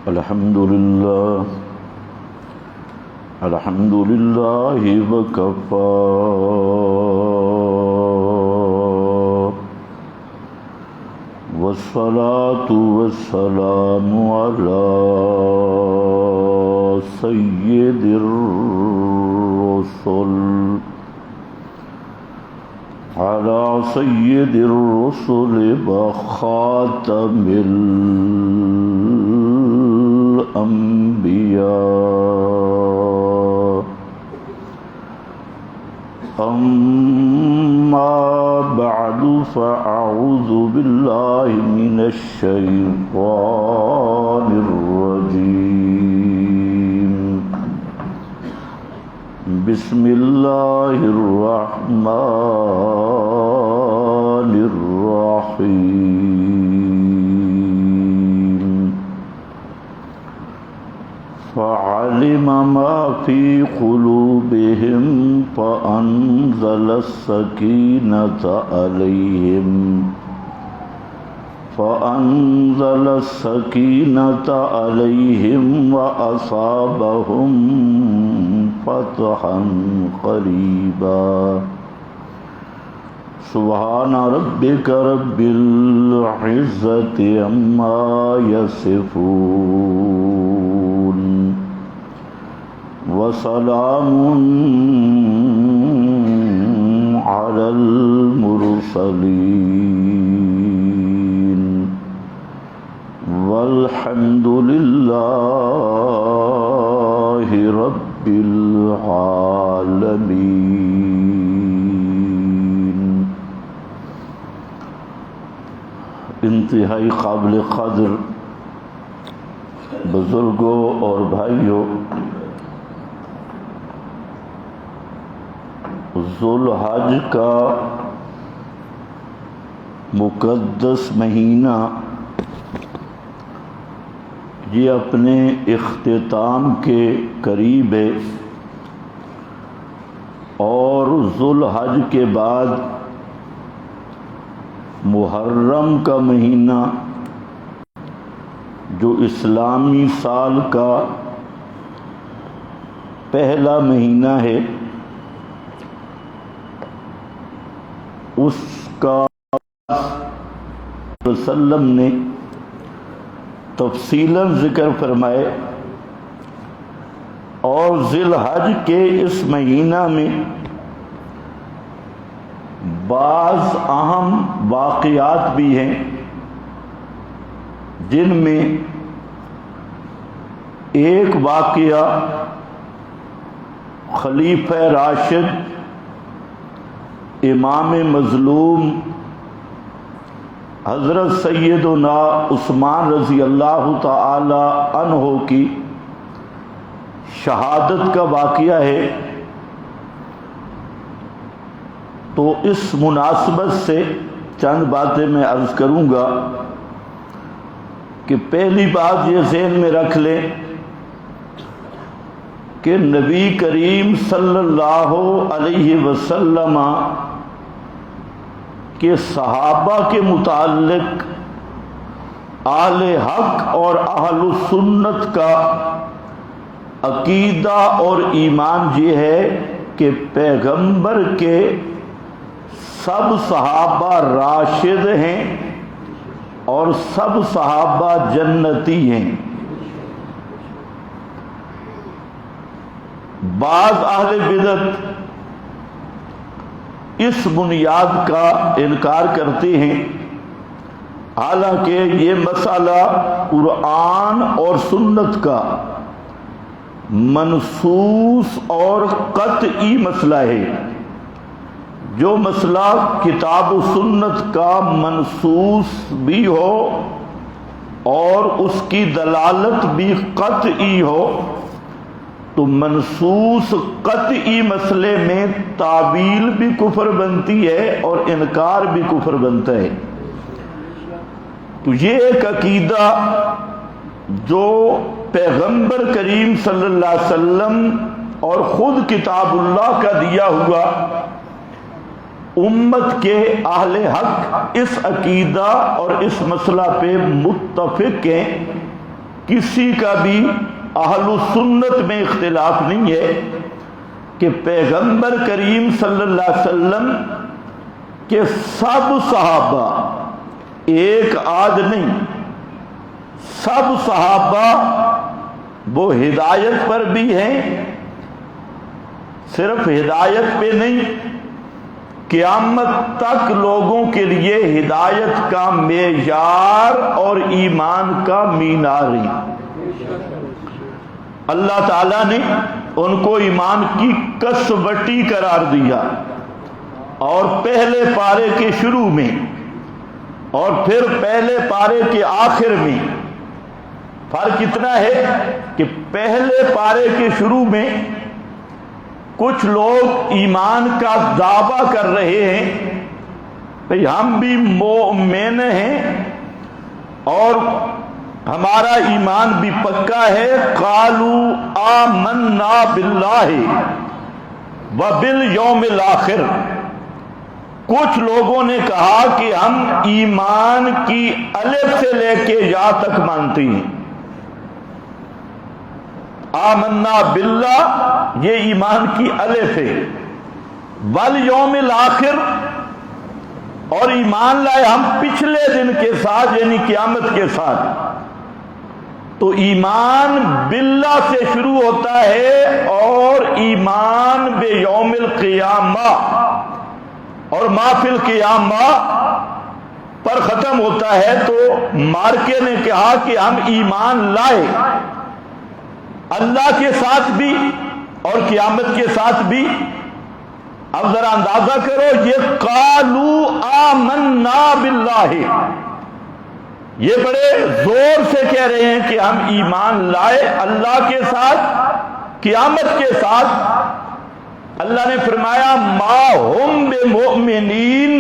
الحمد لله وكفى والصلاة والسلام على سيد الرسل وخاتم الأنبياء. أما بعد فأعوذ بالله من الشيطان الرجيم. بسم الله الرحمن الرحيم. فعلم ما في قلوبهم فأنزل السكينة عليهم وأصابهم فتحا قريبا. سبحان ربك رب العزة عما يصفون وسلام على المرسلين والحمد لله رب العالمين. انتہائی قابل قدر بزرگوں اور بھائیوں، ذوالحج کا مقدس مہینہ یہ اپنے اختتام کے قریب ہے، اور ذوالحج کے بعد محرم کا مہینہ جو اسلامی سال کا پہلا مہینہ ہے، اس کا وسلم نے تفصیلاً ذکر فرمائے، اور ذی الحج کے اس مہینہ میں بعض اہم واقعات بھی ہیں، جن میں ایک واقعہ خلیفہ راشد امام مظلوم حضرت سیدنا عثمان رضی اللہ تعالی عنہ کی شہادت کا واقعہ ہے۔ تو اس مناسبت سے چند باتیں میں عرض کروں گا کہ پہلی بات یہ ذہن میں رکھ لیں کہ نبی کریم صلی اللہ علیہ وسلم کہ صحابہ کے متعلق اہل حق اور اہل سنت کا عقیدہ اور ایمان یہ ہے کہ پیغمبر کے سب صحابہ راشد ہیں اور سب صحابہ جنتی ہیں۔ بعض اہل بدعت اس بنیاد کا انکار کرتے ہیں، حالانکہ یہ مسئلہ قرآن اور سنت کا منصوص اور قطعی مسئلہ ہے۔ جو مسئلہ کتاب و سنت کا منصوص بھی ہو اور اس کی دلالت بھی قطعی ہو، تو منصوص قطعی مسئلے میں تعویل بھی کفر بنتی ہے اور انکار بھی کفر بنتا ہے۔ تو یہ ایک عقیدہ جو پیغمبر کریم صلی اللہ علیہ وسلم اور خود کتاب اللہ کا دیا ہوا، امت کے اہل حق اس عقیدہ اور اس مسئلہ پہ متفق ہیں کسی کا بھی اہل سنت میں اختلاف نہیں ہے کہ پیغمبر کریم صلی اللہ علیہ وسلم کے سب صحابہ، ایک آدھ نہیں، سب صحابہ وہ ہدایت پر بھی ہیں، صرف ہدایت پہ نہیں، قیامت تک لوگوں کے لیے ہدایت کا معیار اور ایمان کا مینار ہے۔ اللہ تعالیٰ نے ان کو ایمان کی کسوٹی قرار دیا، اور پہلے پارے کے شروع میں اور پھر پہلے پارے کے آخر میں فرق اتنا ہے کہ پہلے پارے کے شروع میں کچھ لوگ ایمان کا دعویٰ کر رہے ہیں کہ ہم بھی مومن ہیں اور ہمارا ایمان بھی پکا ہے، قالوا آمنا باللہ وبالیوم الآخر۔ کچھ لوگوں نے کہا کہ ہم ایمان کی الف سے لے کے یا تک مانتے ہیں۔ آمنا باللہ یہ ایمان کی الف ہے، والیوم الآخر اور ایمان لائے ہم پچھلے دن کے ساتھ یعنی قیامت کے ساتھ۔ تو ایمان باللہ سے شروع ہوتا ہے اور ایمان بیوم القیامہ اور ما فی القیامہ پر ختم ہوتا ہے۔ تو مارکے نے کہا کہ ہم ایمان لائے اللہ کے ساتھ بھی اور قیامت کے ساتھ بھی۔ اب ذرا اندازہ کرو، یہ قالوا آمنا باللہ، یہ بڑے زور سے کہہ رہے ہیں کہ ہم ایمان لائے اللہ کے ساتھ قیامت کے ساتھ۔ اللہ نے فرمایا ما ہم بمؤمنین،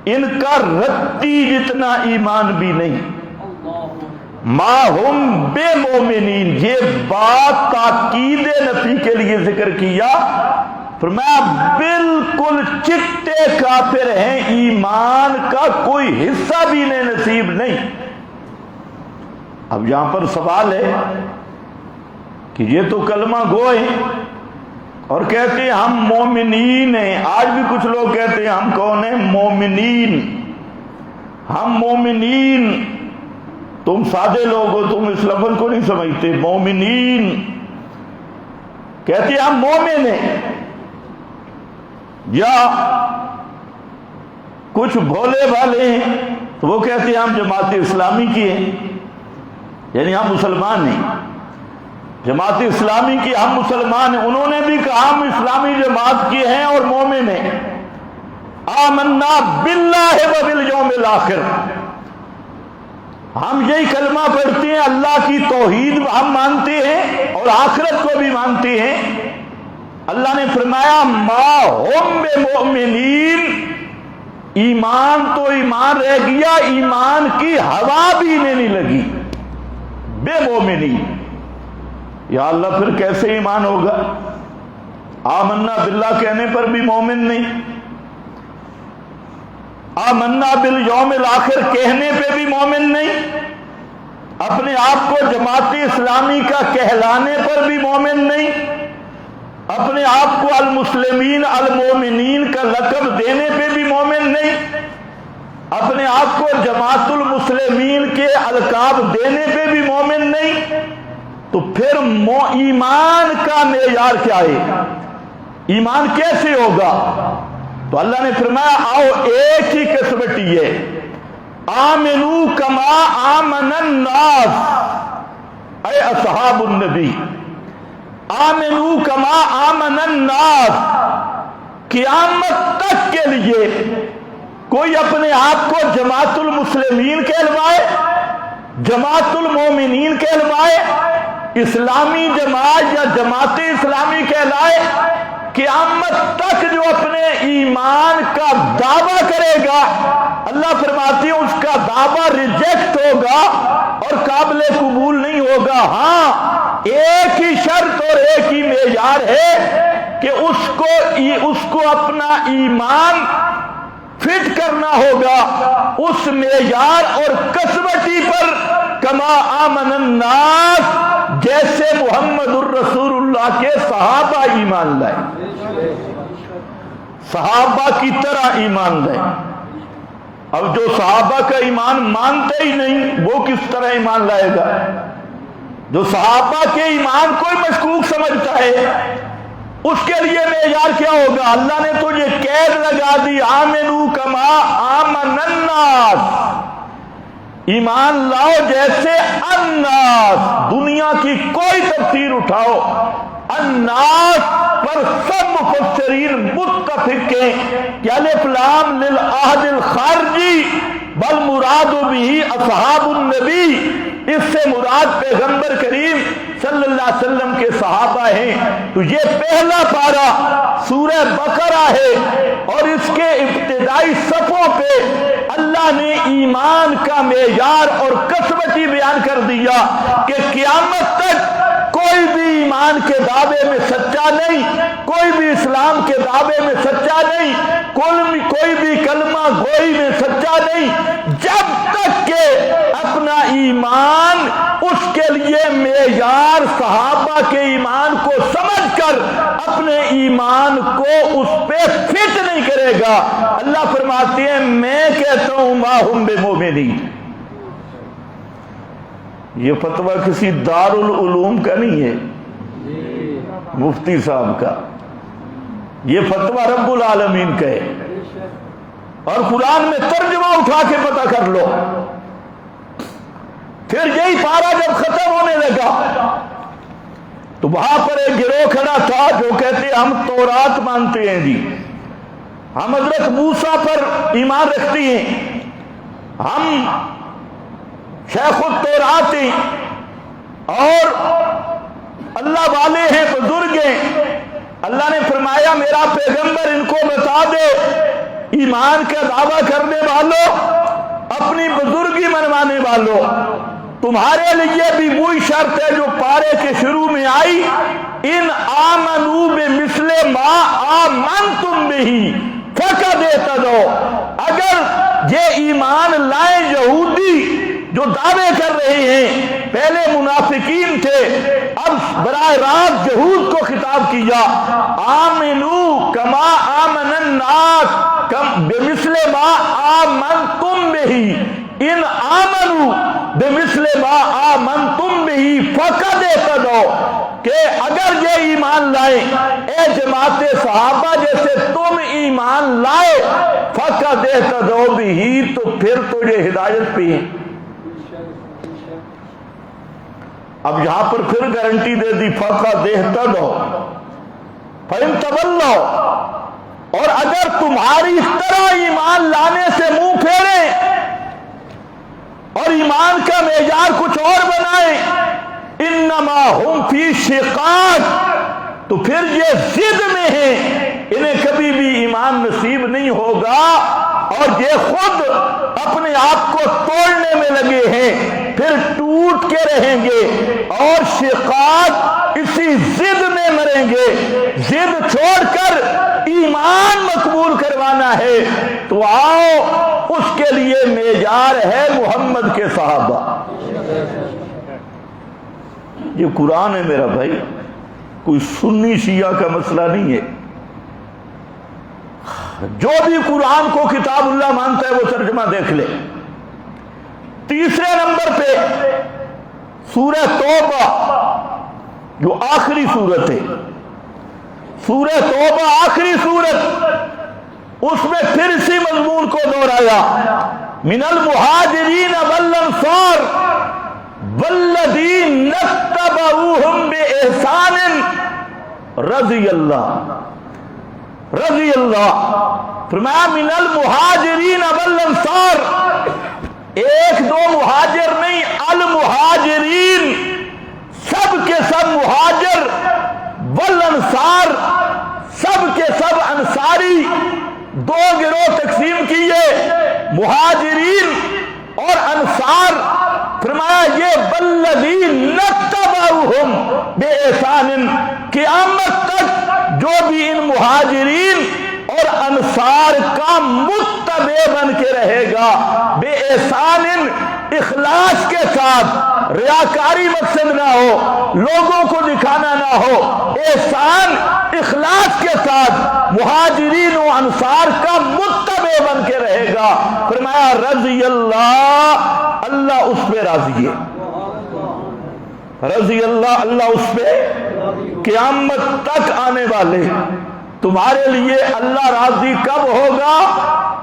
ان کا رتی جتنا ایمان بھی نہیں۔ ما ہم بمؤمنین، یہ بات تاکید نفی کے لیے ذکر کیا، فرمایا بالکل چٹے کافر ہیں، ایمان کا کوئی حصہ بھی انہیں نصیب نہیں۔ اب یہاں پر سوال ہے کہ یہ تو کلمہ گو ہیں اور کہتے ہیں ہم مومنین ہیں۔ آج بھی کچھ لوگ کہتے ہیں ہم کون ہیں؟ مومنین، ہم مومنین۔ تم سادے لوگ ہو، تم اس لفظ کو نہیں سمجھتے۔ مومنین کہتے ہیں ہم مومن ہیں، یا کچھ بھولے بھالے ہیں تو وہ کہتے ہیں ہم جماعت اسلامی کی ہیں، یعنی ہم مسلمان ہیں، جماعت اسلامی کی ہم مسلمان ہیں۔ انہوں نے بھی کہا ہم اسلامی جماعت کی ہیں اور مومن ہیں۔ آمنا باللہ وبالیوم الآخر، ہم یہی کلمہ پڑھتے ہیں، اللہ کی توحید ہم مانتے ہیں اور آخرت کو بھی مانتے ہیں۔ اللہ نے فرمایا ما ہم بمؤمنین، ایمان تو ایمان رہ گیا، ایمان کی ہوا بھی انہیں نہیں لگی۔ بے مومنین، یا اللہ پھر کیسے ایمان ہوگا؟ آمنا باللہ کہنے پر بھی مومن نہیں، آمنا بالیوم الآخر کہنے پہ بھی مومن نہیں، اپنے آپ کو جماعت اسلامی کا کہلانے پر بھی مومن نہیں، اپنے آپ کو المسلمین المومنین کا لقب دینے پہ بھی مومن نہیں، اپنے آپ کو جماعت المسلمین کے القاب دینے پہ بھی مومن نہیں۔ تو پھر ایمان کا معیار کیا ہے؟ ایمان کیسے ہوگا؟ تو اللہ نے فرمایا آؤ ایک ہی کسوٹی ہے، آمنو کما آمن الناس، اے اصحاب النبی آمنو کما آمن الناس۔ قیامت تک کے لیے کوئی اپنے آپ کو جماعت المسلمین کہلوائے، جماعت المومنین کہلوائے، اسلامی جماعت یا جماعت اسلامی کہلائے، قیامت تک جو اپنے ایمان کا دعویٰ کرے گا اللہ فرماتے ہیں اس کا دعویٰ ریجیکٹ ہوگا اور قابل قبول نہیں ہوگا۔ ہاں ایک ہی شرط اور ایک ہی معیار ہے کہ اس کو اپنا ایمان فٹ کرنا ہوگا اس معیار اور کسوٹی پر کما آمن الناس، جیسے محمد الرسول اللہ کے صحابہ ایمان لائے، صحابہ کی طرح ایمان لائے۔ اب جو صحابہ کا ایمان مانتے ہی نہیں وہ کس طرح ایمان لائے گا؟ جو صحابہ کے ایمان کو مشکوک سمجھتا ہے اس کے لیے معیار کیا ہوگا؟ اللہ نے تو یہ قید لگا دی، آمنو کما آمن الناس، ایمان لاؤ جیسے الناس، دنیا کی کوئی تفسیر اٹھاؤ، الناس پر سب مفسرین متفق ہیں کہ الف لام للعہد الخارجی بل مراد بھی اصحاب النبی، اس سے مراد پیغمبر کریم صلی اللہ علیہ وسلم کے صحابہ ہیں۔ تو یہ پہلا پارہ سورہ بقرہ ہے اور اس کے ابتدائی صفوں پہ اللہ نے ایمان کا معیار اور کسوٹی بیان کر دیا کہ قیامت تک کوئی بھی ایمان کے دعوے میں سچا نہیں، کوئی بھی اسلام کے دعوے میں سچا نہیں، کوئی بھی کلمہ گوئی میں سچا نہیں، جب تک کہ اپنا ایمان اس کے لیے معیار صحابہ کے ایمان کو سمجھ کر اپنے ایمان کو اس پہ فٹ نہیں کرے گا۔ اللہ فرماتے ہیں میں کہتا ہوں ما ہم بمؤمنین، یہ فتویٰ کسی دارالعلوم کا نہیں ہے مفتی صاحب کا، یہ فتویٰ رب العالمین کا ہے، اور قرآن میں ترجمہ اٹھا کے پتہ کر لو۔ پھر یہی پارہ جب ختم ہونے لگا تو وہاں پر ایک گروہ کھڑا تھا جو کہتے ہم تورات مانتے ہیں جی، ہم حضرت موسیٰ پر ایمان رکھتے ہیں، ہم شیخ التورات ہیں اور اللہ والے ہیں، بزرگ ہیں۔ اللہ نے فرمایا میرا پیغمبر ان کو بتا دے ایمان کا دعویٰ کرنے والوں، اپنی بزرگی منوانے والوں، تمہارے لیے بھی وہی شرط ہے جو پارے کے شروع میں آئی، ان آمنوا بمثل ما آمنتم بہ فقد اہتدوا، اگر یہ ایمان لائیں یہودی جو دعوے کر رہے ہیں، پہلے منافقین تھے، اب براہ راست یہود کو خطاب کیا، آمنو کما آمن الناس بمثل ما آمنتم بہ، ان آمنو بمثل ما آمنتم بہ فقد اہتدوا، کہ اگر یہ ایمان لائیں اے جماعت صحابہ جیسے تم ایمان لائے، فقد اہتدوا بہ، تو پھر تو یہ ہدایت پہ ہیں۔ اب یہاں پر پھر گارنٹی دے دی فقد اہتدوا فإن تولوا، اور اگر تمہاری اس طرح ایمان لانے سے منہ پھیریں اور ایمان کا معیار کچھ اور بنائیں، انما ہم فی شقاق، تو پھر یہ ضد میں ہیں، انہیں کبھی بھی ایمان نصیب نہیں ہوگا اور یہ خود اپنے آپ کو توڑنے میں لگے ہیں، پھر ٹوٹ کے رہیں گے اور شقاق اسی ضد میں مریں گے۔ ضد چھوڑ کر ایمان مقبول کروانا ہے تو آؤ، اس کے لیے معیار ہے محمد کے صحابہ۔ یہ قرآن ہے میرا بھائی، کوئی سنی شیعہ کا مسئلہ نہیں ہے۔ جو بھی قرآن کو کتاب اللہ مانتا ہے وہ ترجمہ دیکھ لے۔ تیسرے نمبر پہ سورہ توبہ جو آخری سورت ہے، سورہ توبہ آخری سورت، اس میں پھر اسی مضمون کو دہرایا، من المہاجرین والانصار والذین اتبعوہم بإحسان رضی اللہ فرمایا من المہاجرین والانصار، ایک دو مہاجر نہیں، المہاجرین، سب کے سب مہاجر، والانصار، سب کے سب انصاری، دو گروہ تقسیم کیے، مہاجرین اور انصار۔ فرمایا یہ والذین اتبعوہم بإحسان، قیامت تک جو بھی ان مہاجرین اور انصار کا متبع بن کے رہے گا، بے احسان، اخلاص کے ساتھ، ریاکاری مقصد نہ ہو، لوگوں کو دکھانا نہ ہو، احسان اخلاص کے ساتھ مہاجرین و انصار کا متبع بن کے رہے گا۔ فرمایا رضی اللہ، اللہ اس پہ راضی ہے، رضی اللہ، اللہ اس پہ قیامت تک آنے والے تمہارے لیے اللہ راضی کب ہوگا؟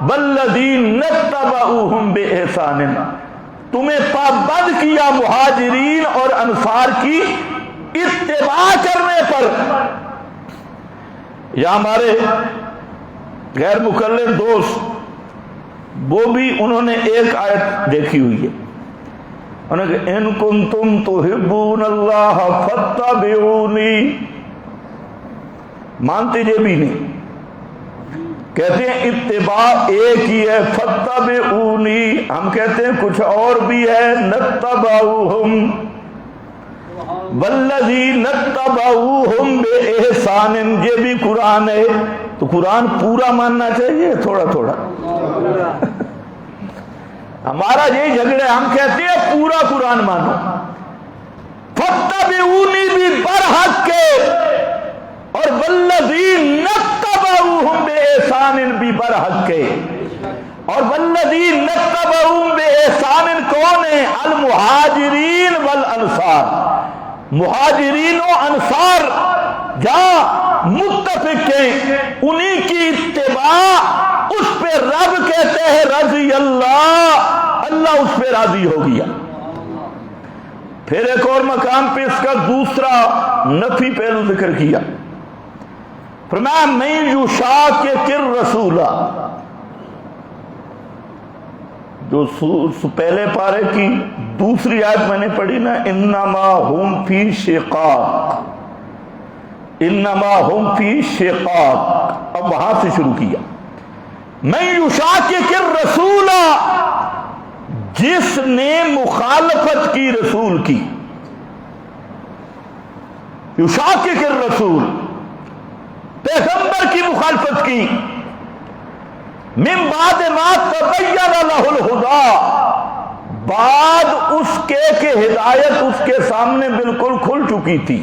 والذین اتبعوہم بإحسان، تمہیں پابند کیا مہاجرین اور انصار کی اتباع کرنے پر۔ یا ہمارے غیر مکلم دوست وہ بھی انہوں نے ایک آیت دیکھی ہوئی ہے، انہوں نے کہا ان کنتم تحبون اللہ فاتبعونی، مانتے یہ بھی نہیں، کہتے ہیں اتباع ایک ہی ہے، فاتبعونی، ہم کہتے ہیں کچھ اور بھی ہے، نتبعوہم والذین اتبعوہم بإحسان، یہ بھی قرآن ہے، تو قرآن پورا ماننا چاہیے تھوڑا تھوڑا؟ ہمارا یہی جھگڑے، ہم کہتے ہیں پورا قرآن مانو، فاتبعونی بھی برحق کے، اور والذین اتبعوہم بإحسان بھی برحق کے، اور والذین اتبعوہم بإحسان کون ہیں؟ المہاجرین والانصار، مہاجرین و انصار جہاں متفق ہیں انہی کی اتباع، اس پہ رب کہتے ہیں رضی اللہ، اللہ اس پہ راضی ہو گیا۔ پھر ایک اور مقام پہ اس کا دوسرا نفی پہلو ذکر کیا، فرمایا من یشاقق الرسول، جو پہلے پارے کی دوسری آیت میں نے پڑھی نا، انما ہم فی شقاق، انما ہم فی شقاق، اب وہاں سے شروع کیا، من یشاقق الرسول، جس نے مخالفت کی رسول کی، یشاقق الرسول، پیغمبر کی مخالفت کی، من بعد ما تبین لہ الہدی، بعد اس کے کہ ہدایت اس کے سامنے بالکل کھل چکی تھی،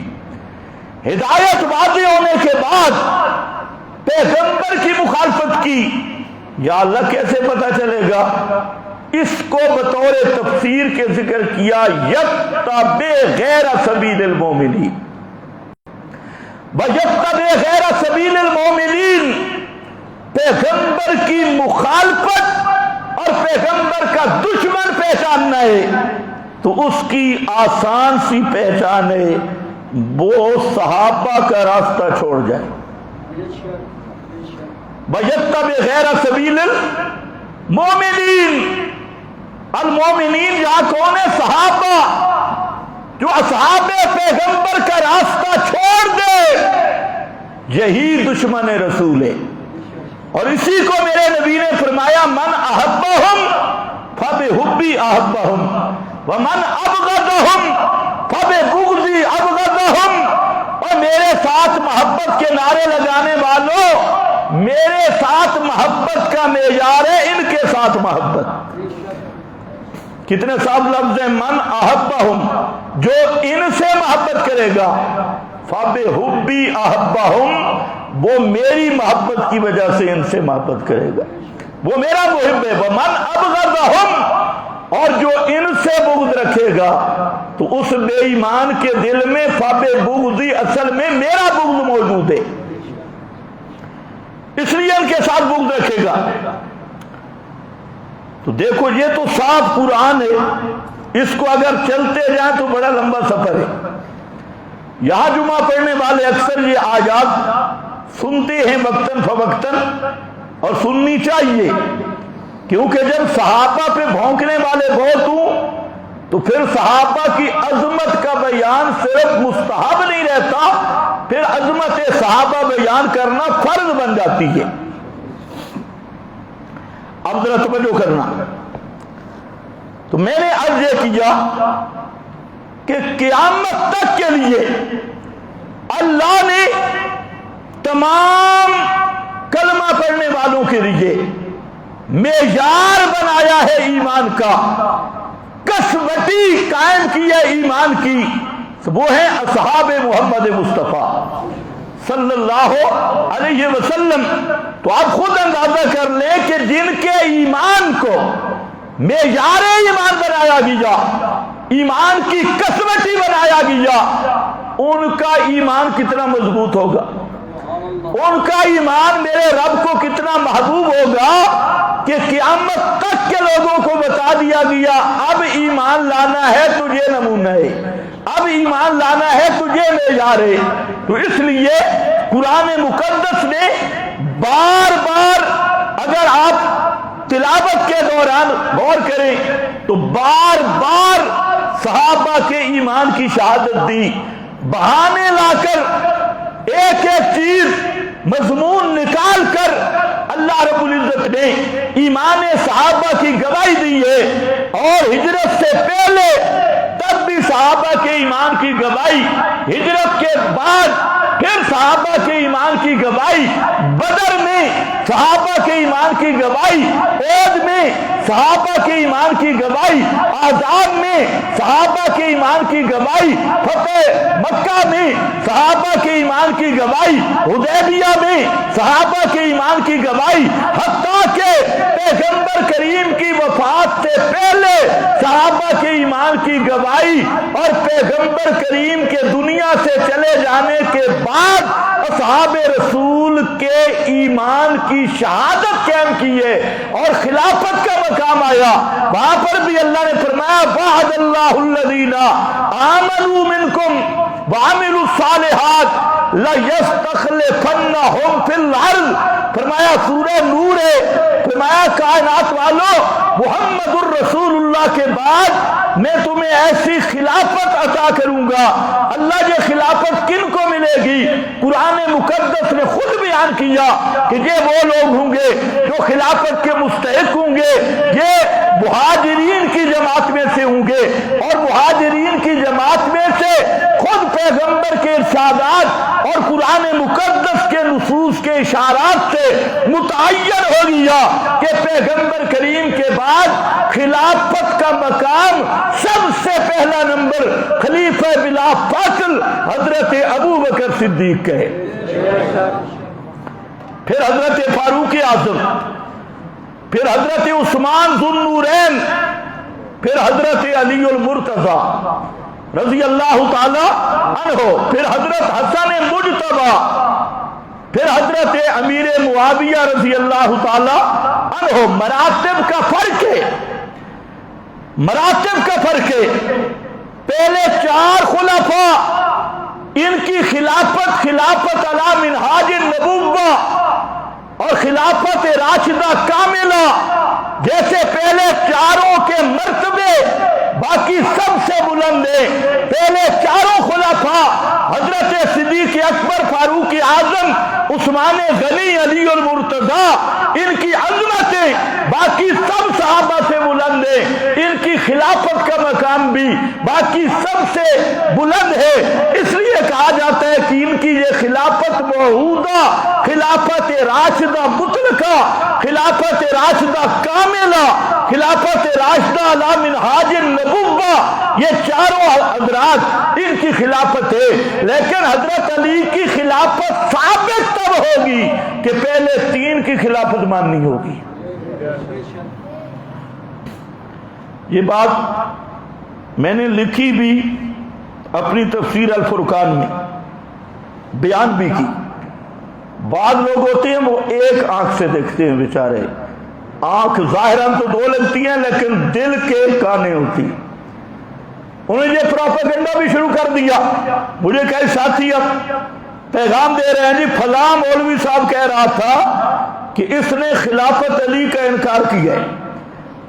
ہدایت واضح ہونے کے بعد پیغمبر کی مخالفت کی، یا اللہ کیسے پتہ چلے گا؟ اس کو بطور تفسیر کے ذکر کیا، یتبع غیر سبیل المؤمنین، وَيَتَّبِعْ غَيْرَ سَبِيلِ الْمُؤْمِنِينَ، پیغمبر کی مخالفت اور پیغمبر کا دشمن پہچاننا ہے تو اس کی آسان سی پہچان ہے، وہ صحابہ کا راستہ چھوڑ جائے۔ وَيَتَّبِعْ غَيْرَ سَبِيلِ الْمُؤْمِنِينَ، المؤمنین یہاں کون ہے؟ صحابہ، جو اصحاب پیغمبر کا راستہ چھوڑ دے یہی دشمن رسول ہے۔ اور اسی کو میرے نبی نے فرمایا من احبہم فبحبی احبہم ومن ابغضہم فببغضی ابغضہم، اور میرے ساتھ محبت کے نعرے لگانے والوں، میرے ساتھ محبت کا معیار ہے ان کے ساتھ محبت۔ کتنے صاحب لفظ ہیں؟ من احبہم، جو ان سے محبت کرے گا، فبحبی احبہم، وہ میری محبت کی وجہ سے ان سے محبت کرے گا، وہ میرا محب ہے۔ ومن ابغضہم، اور جو ان سے بغض رکھے گا تو اس بے ایمان کے دل میں فببغضی، اصل میں میرا بغض موجود ہے، اس لیے ان کے ساتھ بغض رکھے گا۔ تو دیکھو یہ تو صاف قرآن ہے، اس کو اگر چلتے جائیں تو بڑا لمبا سفر ہے۔ یہاں جمعہ پڑھنے والے اکثر یہ آیات سنتے ہیں وقتاً فوقتاً، اور سننی چاہیے، کیونکہ جب صحابہ پہ بھونکنے والے بہت ہوں تو پھر صحابہ کی عظمت کا بیان صرف مستحب نہیں رہتا، پھر عظمت صحابہ بیان کرنا فرض بن جاتی ہے۔ اب ذرا توجہ کرنا، تو میں نے عرض یہ کیا کہ قیامت تک کے لیے اللہ نے تمام کلمہ پڑھنے والوں کے لیے معیار بنایا ہے ایمان کا، کسوٹی قائم کی ہے ایمان کی، وہ ہیں اصحاب محمد مصطفیٰ صلی اللہ علیہ وسلم۔ تو آپ خود اندازہ کر لیں کہ جن کے ایمان کو معیار ایمان بنایا گیا، ایمان کی کسوٹی بنایا گیا، ان کا ایمان کتنا مضبوط ہوگا، ان کا ایمان میرے رب کو کتنا محبوب ہوگا کہ قیامت تک کے لوگوں کو بتا دیا گیا اب ایمان لانا ہے تجھے نمونہ ہے، اب ایمان لانا ہے تجھے معیار ہے۔ تو اس لیے قرآن مقدس نے بار بار، اگر آپ تلاوت کے دوران غور کریں تو بار بار صحابہ کے ایمان کی شہادت دی، بہانے لا کر ایک ایک چیز مضمون نکال کر اللہ رب العزت نے ایمان صحابہ کی گواہی دی ہے، اور ہجرت سے پہلے تب بھی صحابہ کے ایمان کی گواہی، ہجرت کے بعد پھر صحابہ کے ایمان کی گواہی، بدر میں صحابہ کے ایمان کی گواہی، عہد میں صحابہ کے ایمان کی گواہی، احزاب میں صحابہ کے ایمان کی گواہی، فتح مکہ میں صحابہ کے ایمان کی گواہی، حدیبیہ میں صحابہ کے ایمان کی گواہی، حتیٰ کہ پیغمبر کریم کی وفات سے پہلے صحابہ کے ایمان کی گواہی، اور پیغمبر کریم کے دنیا سے چلے جانے کے بعد اصحاب رسول کے ایمان کی شہادت قائم کی ہے، اور خلافت کا مقام آیا، وہاں پر بھی اللہ نے فرمایا وعد اللہ الذین آمنوا منکم وعملوا الصالحات لَيَسْتَخْلِفَنَّهُمْ فِي الْأَرْضِ، فرمایا سورہ نور ہے، فرمایا کائنات والو محمد الرسول اللہ کے بعد میں تمہیں ایسی خلافت عطا کروں گا۔ اللہ یہ خلافت کن کو ملے گی؟ قرآن مقدس نے خود بیان کیا کہ یہ وہ لوگ ہوں گے جو خلافت کے مستحق ہوں گے، یہ مہاجرین کی جماعت میں سے ہوں گے، اور مہاجرین کی جماعت میں سے خود پیغمبر کے ارشادات اور قرآن مقدس کے نصوص کے اشارات سے متعین ہو گیا کہ پیغمبر کریم کے بعد خلافت کا مقام سب سے پہلا نمبر خلیفہ بلا فاصل حضرت ابو بکر صدیق ہے، پھر حضرت فاروق اعظم، پھر حضرت عثمان ذو النورین، پھر حضرت علی المرتضی رضی اللہ تعالی عنہ، پھر حضرت حسن مجتبی، پھر حضرت امیر معاویہ رضی اللہ تعالی عنہ۔ مراتب کا فرق ہے، مراتب کا فرق ہے۔ پہلے چار خلفاء، ان کی خلافت علی منہاج النبوہ اور خلافت راشدہ کاملہ، جیسے پہلے چاروں کے مرتبے باقی سب سے بلند ہیں۔ پہلے چاروں خلفاء حضرت صدیق اکبر، فاروق اعظم، عثمان غنی، علی المرتضی، ان کی عظمتیں باقی سب صحابہ سے بلند ہیں، ان کی خلافت کا مقام بھی باقی سب سے بلند ہے۔ اس لیے کہا جاتا ہے کہ ان کی یہ خلافت موعودہ، خلافت راشدہ مطلقہ، خلافت راشدہ کاملہ، خلافت راشدہ علی منہاج النبوہ، یہ چاروں حضرات ان کی خلافت ہے۔ لیکن حضرت علی کی خلافت ثابت تب ہوگی کہ پہلے تین کی خلافت ماننی ہوگی۔ یہ بات میں نے لکھی بھی اپنی تفسیر الفرقان میں، بیان بھی کی۔ بعض لوگ ہوتے ہیں وہ ایک آنکھ سے دیکھتے ہیں بیچارے، آنکھ ظاہراً تو دو لگتی ہیں لیکن دل کے کانے ہوتی، انہیں یہ پروپیگنڈا بھی شروع کر دیا۔ مجھے کئی ساتھی اب پیغام دے رہے ہیں جی فلاں مولوی صاحب کہہ رہا تھا کہ اس نے خلافت علی کا انکار کیا ہے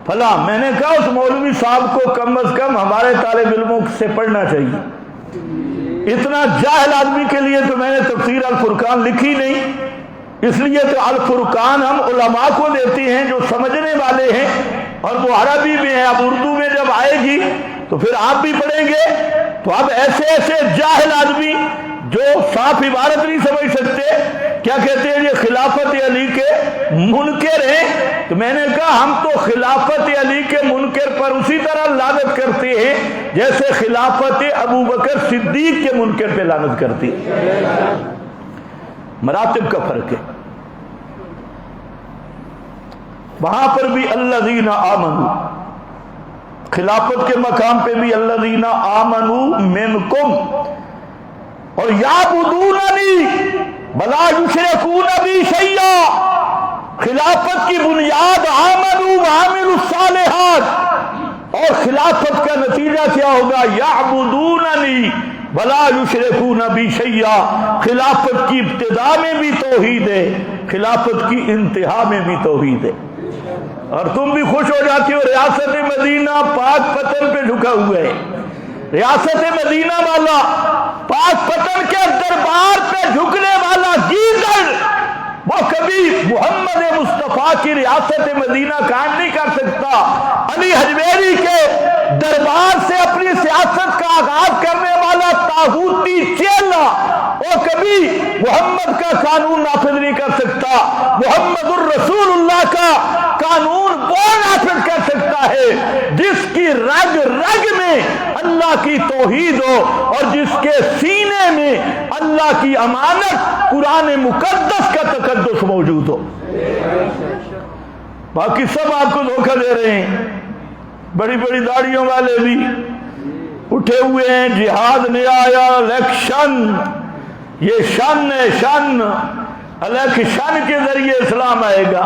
فلاں۔ میں نے کہا اس مولوی صاحب کو کم از کم ہمارے طالب علموں سے پڑھنا چاہیے، اتنا جاہل آدمی کے لیے تو میں نے تفسیر الفرقان لکھی نہیں۔ اس لیے تو الفرقان ہم علماء کو دیتے ہیں جو سمجھنے والے ہیں، اور وہ عربی میں ہے، اب اردو میں جب آئے گی تو پھر آپ بھی پڑھیں گے۔ تو اب ایسے ایسے جاہل آدمی جو صاف عبارت نہیں سمجھ سکتے کیا کہتے ہیں یہ خلافت علی کے منکر ہیں. تو میں نے کہا ہم تو خلافت علی کے منکر پر اسی طرح لعنت کرتے ہیں جیسے خلافت ابو بکر صدیق کے منکر پہ لعنت کرتے ہیں. مراتب کا فرق ہے. وہاں پر بھی الذین آمنوا، خلافت کے مقام پہ بھی الذین آمنوا منکم، اور یعبدوننی ولا یشرکون بی شیئا. خلافت کی بنیاد آمنوا وعملوا الصالحات، اور خلافت کا نتیجہ کیا ہوگا؟ یعبدوننی ولا یشرکون بی شیئا. خلافت کی ابتدا میں بھی توحید ہے، خلافت کی انتہا میں بھی توحید ہے. اور تم بھی خوش ہو جاتی ہو ریاست مدینہ پاک پتن پہ جھکا ہوا ہے. ریاست مدینہ والا، پاک پتن کے دربار پہ جھکنے والا گیدڑ، وہ کبھی محمد مصطفیٰ کی ریاست مدینہ قائم نہیں کر سکتا. علی حجویری کے دربار سے اپنی سیاست کا آغاز کرنے والا طاغوتی چیلا، وہ کبھی محمد کا قانون نافذ نہیں کر سکتا. محمد الرسول اللہ کا قانون وہ نافذ کر سکتا ہے جس کی رگ رگ میں اللہ کی توحید ہو اور جس کے سینے میں اللہ کی امانت قرآن مقدس کا تقدس موجود ہو. باقی سب آپ کو دھوکہ دے رہے ہیں. بڑی بڑی داڑیوں والے بھی اٹھے ہوئے ہیں، جہاد نہیں آیا، الیکشن. یہ شن ہے، شن. الیکشن کے ذریعے اسلام آئے گا.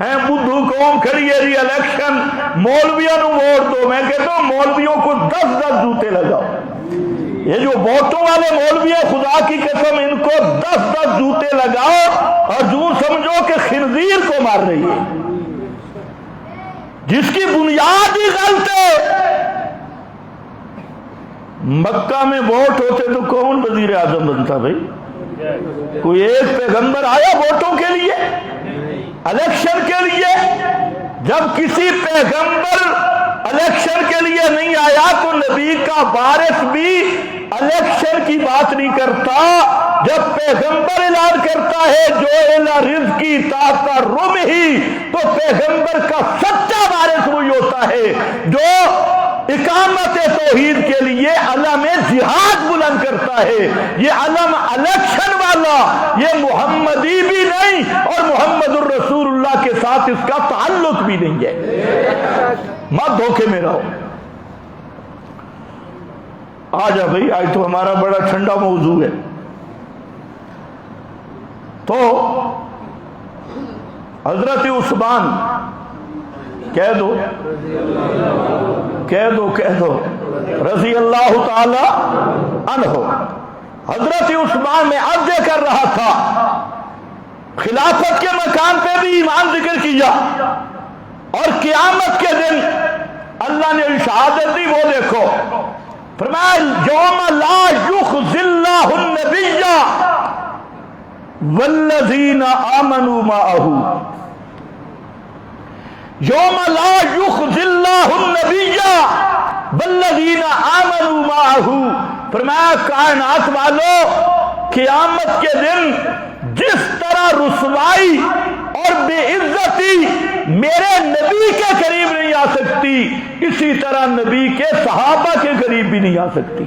ہیں بدھو قوم کھڑی ہے ری الیکشن مولویوں نو ووٹ دو. میں کہتا ہوں مولویوں کو 10 جوتے لگاؤ. یہ جو ووٹوں والے مولوی ہیں خدا کی قسم ان کو 10 جوتے لگاؤ اور جو سمجھو کہ خنزیر کو مار رہی ہے جس کی بنیاد ہی غلط ہے. مکہ میں ووٹ ہوتے تو کون وزیر اعظم بنتا بھائی؟ کوئی ایک پیغمبر آیا ووٹوں کے لیے، الیکشن کے لیے؟ جب کسی پیغمبر الیکشن کے لیے نہیں آیا تو نبی کا وارث بھی الیکشن کی بات نہیں کرتا. جب پیغمبر اعلان کرتا ہے جو الا رزقی تحت رمحی، تو پیغمبر کا سچا وارث وہی ہوتا ہے جو اقامت توحید کے لیے علم جہاد بلند کرتا ہے. یہ علم الیکشن والا یہ محمدی بھی نہیں اور محمد الرسول اللہ کے ساتھ اس کا تعلق بھی نہیں ہے. مت دھوکے میں رہو. آجا بھائی، آج تو ہمارا بڑا ٹھنڈا موضوع ہے. تو حضرت عثمان کہہ دو رضی اللہ تعالی عنہ. حضرت عثمان میں عرض کر رہا تھا خلافت کے مقام پہ بھی ایمان ذکر کیا اور قیامت کے دن اللہ نے شہادت دی. وہ دیکھو فرمایا یوم لا یخزی اللہ النبی والذین آمنوا معہ. یوم لا یخزی اللہ النبی والذین آمنوا معہ. فرمایا کائنات والو قیامت کے دن جس طرح رسوائی اور بے عزتی میرے نبی کے قریب نہیں آ سکتی، اسی طرح نبی کے صحابہ کے قریب بھی نہیں آ سکتی.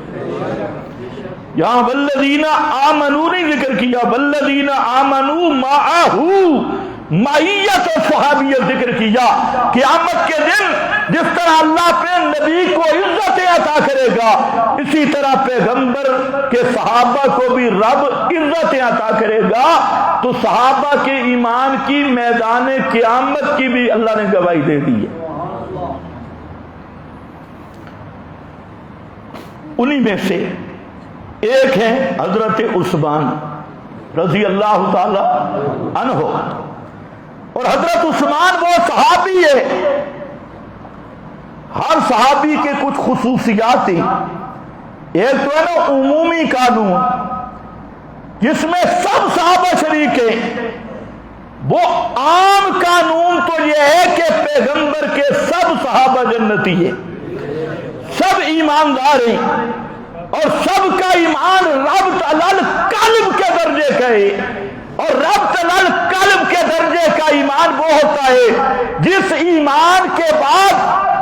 یہاں والذین آمنوا نہیں ذکر کیا، والذین آمنوا معہ، معیت و صحابیت ذکر کیا. قیامت کے دن جس طرح اللہ اپنے نبی کو عزتیں عطا کرے گا اسی طرح پیغمبر کے صحابہ کو بھی رب عزتیں عطا کرے گا. تو صحابہ کے ایمان کی میدان قیامت کی بھی اللہ نے گواہی دے دی ہے. انہی میں سے ایک ہیں حضرت عثمان رضی اللہ تعالی عنہ. اور حضرت عثمان وہ صحابی ہے، ہر صحابی کے کچھ خصوصیات ہیں. ایک تو ہے نا عمومی قانون جس میں سب صحابہ شریک ہیں. وہ عام قانون تو یہ ہے کہ پیغمبر کے سب صحابہ جنتی ہیں، سب ایماندار ہیں. اور سب کا ایمان ربط القلب کے درجے کا ہے، اور ربط القلب کے درجے کا ایمان وہ ہوتا ہے جس ایمان کے بعد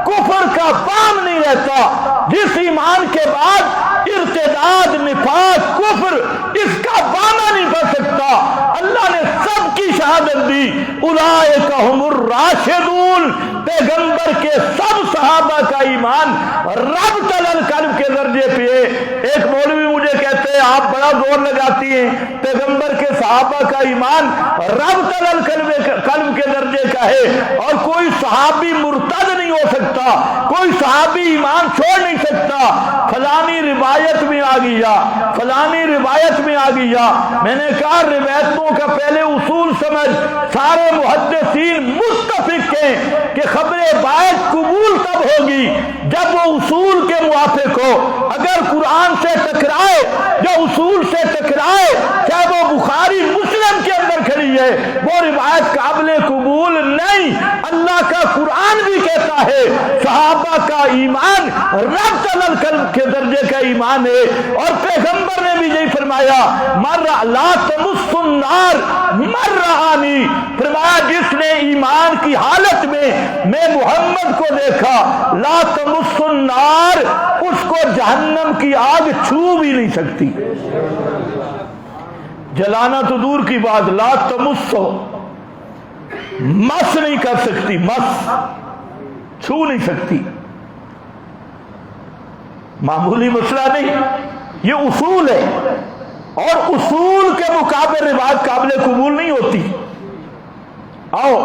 کفر کا بام نہیں رہتا، جس ایمان کے بعد ارتداد، نفاق، کفر اس کا بانا نہیں بن سکتا۔ اللہ نے سب کی شہادت دی، اولئک هم الراشدون، پیغمبر کے سب صحابہ کا ایمان ربط القلب کے درجے پہ ہے۔ ایک مولوی مجھے کہتے ہیں آپ بڑا زور لگاتی ہیں، پیغمبر کے صحابہ کا ایمان ربط القلب کے درجے کا ہے، اور کوئی صحابی مرتد نہیں ہو سکتا، کوئی صحابی ایمان چھوڑ نہیں سکتا۔ فلانی روایت میں آ گیا، فلانی روایت میں آ گیا۔ میں نے کہا روایتوں کا پہلے اصول سمجھ، سارے محدثین متفق ہیں کہ خبر باعث قبول تب ہوگی جب وہ اصول کے موافق ہو۔ اگر قرآن سے ٹکرائے یا اصول سے ٹکرائے، چاہے وہ بخاری مسلم کے اندر کھڑی ہے، وہ روایت قابل قبول نہیں۔ اللہ کا قرآن بھی کہتا ہے صحابہ کا ایمان ربط القلب کے درجے کا ایمان ہے، اور پیغمبر نے بھی یہی فرمایا لا تمس النار من رآنی، فرمایا جس نے ایمان کی حالت میں محمد کو دیکھا، لا تمس النار، اس کو جہنم کی آگ چھو بھی نہیں سکتی، جلانا تو دور کی بات، لا تمس مس نہیں کر سکتی، مس چھو نہیں سکتی۔ معمولی مسئلہ نہیں، یہ اصول ہے، اور اصول کے مقابلے روایت قابل قبول نہیں ہوتی۔ آؤ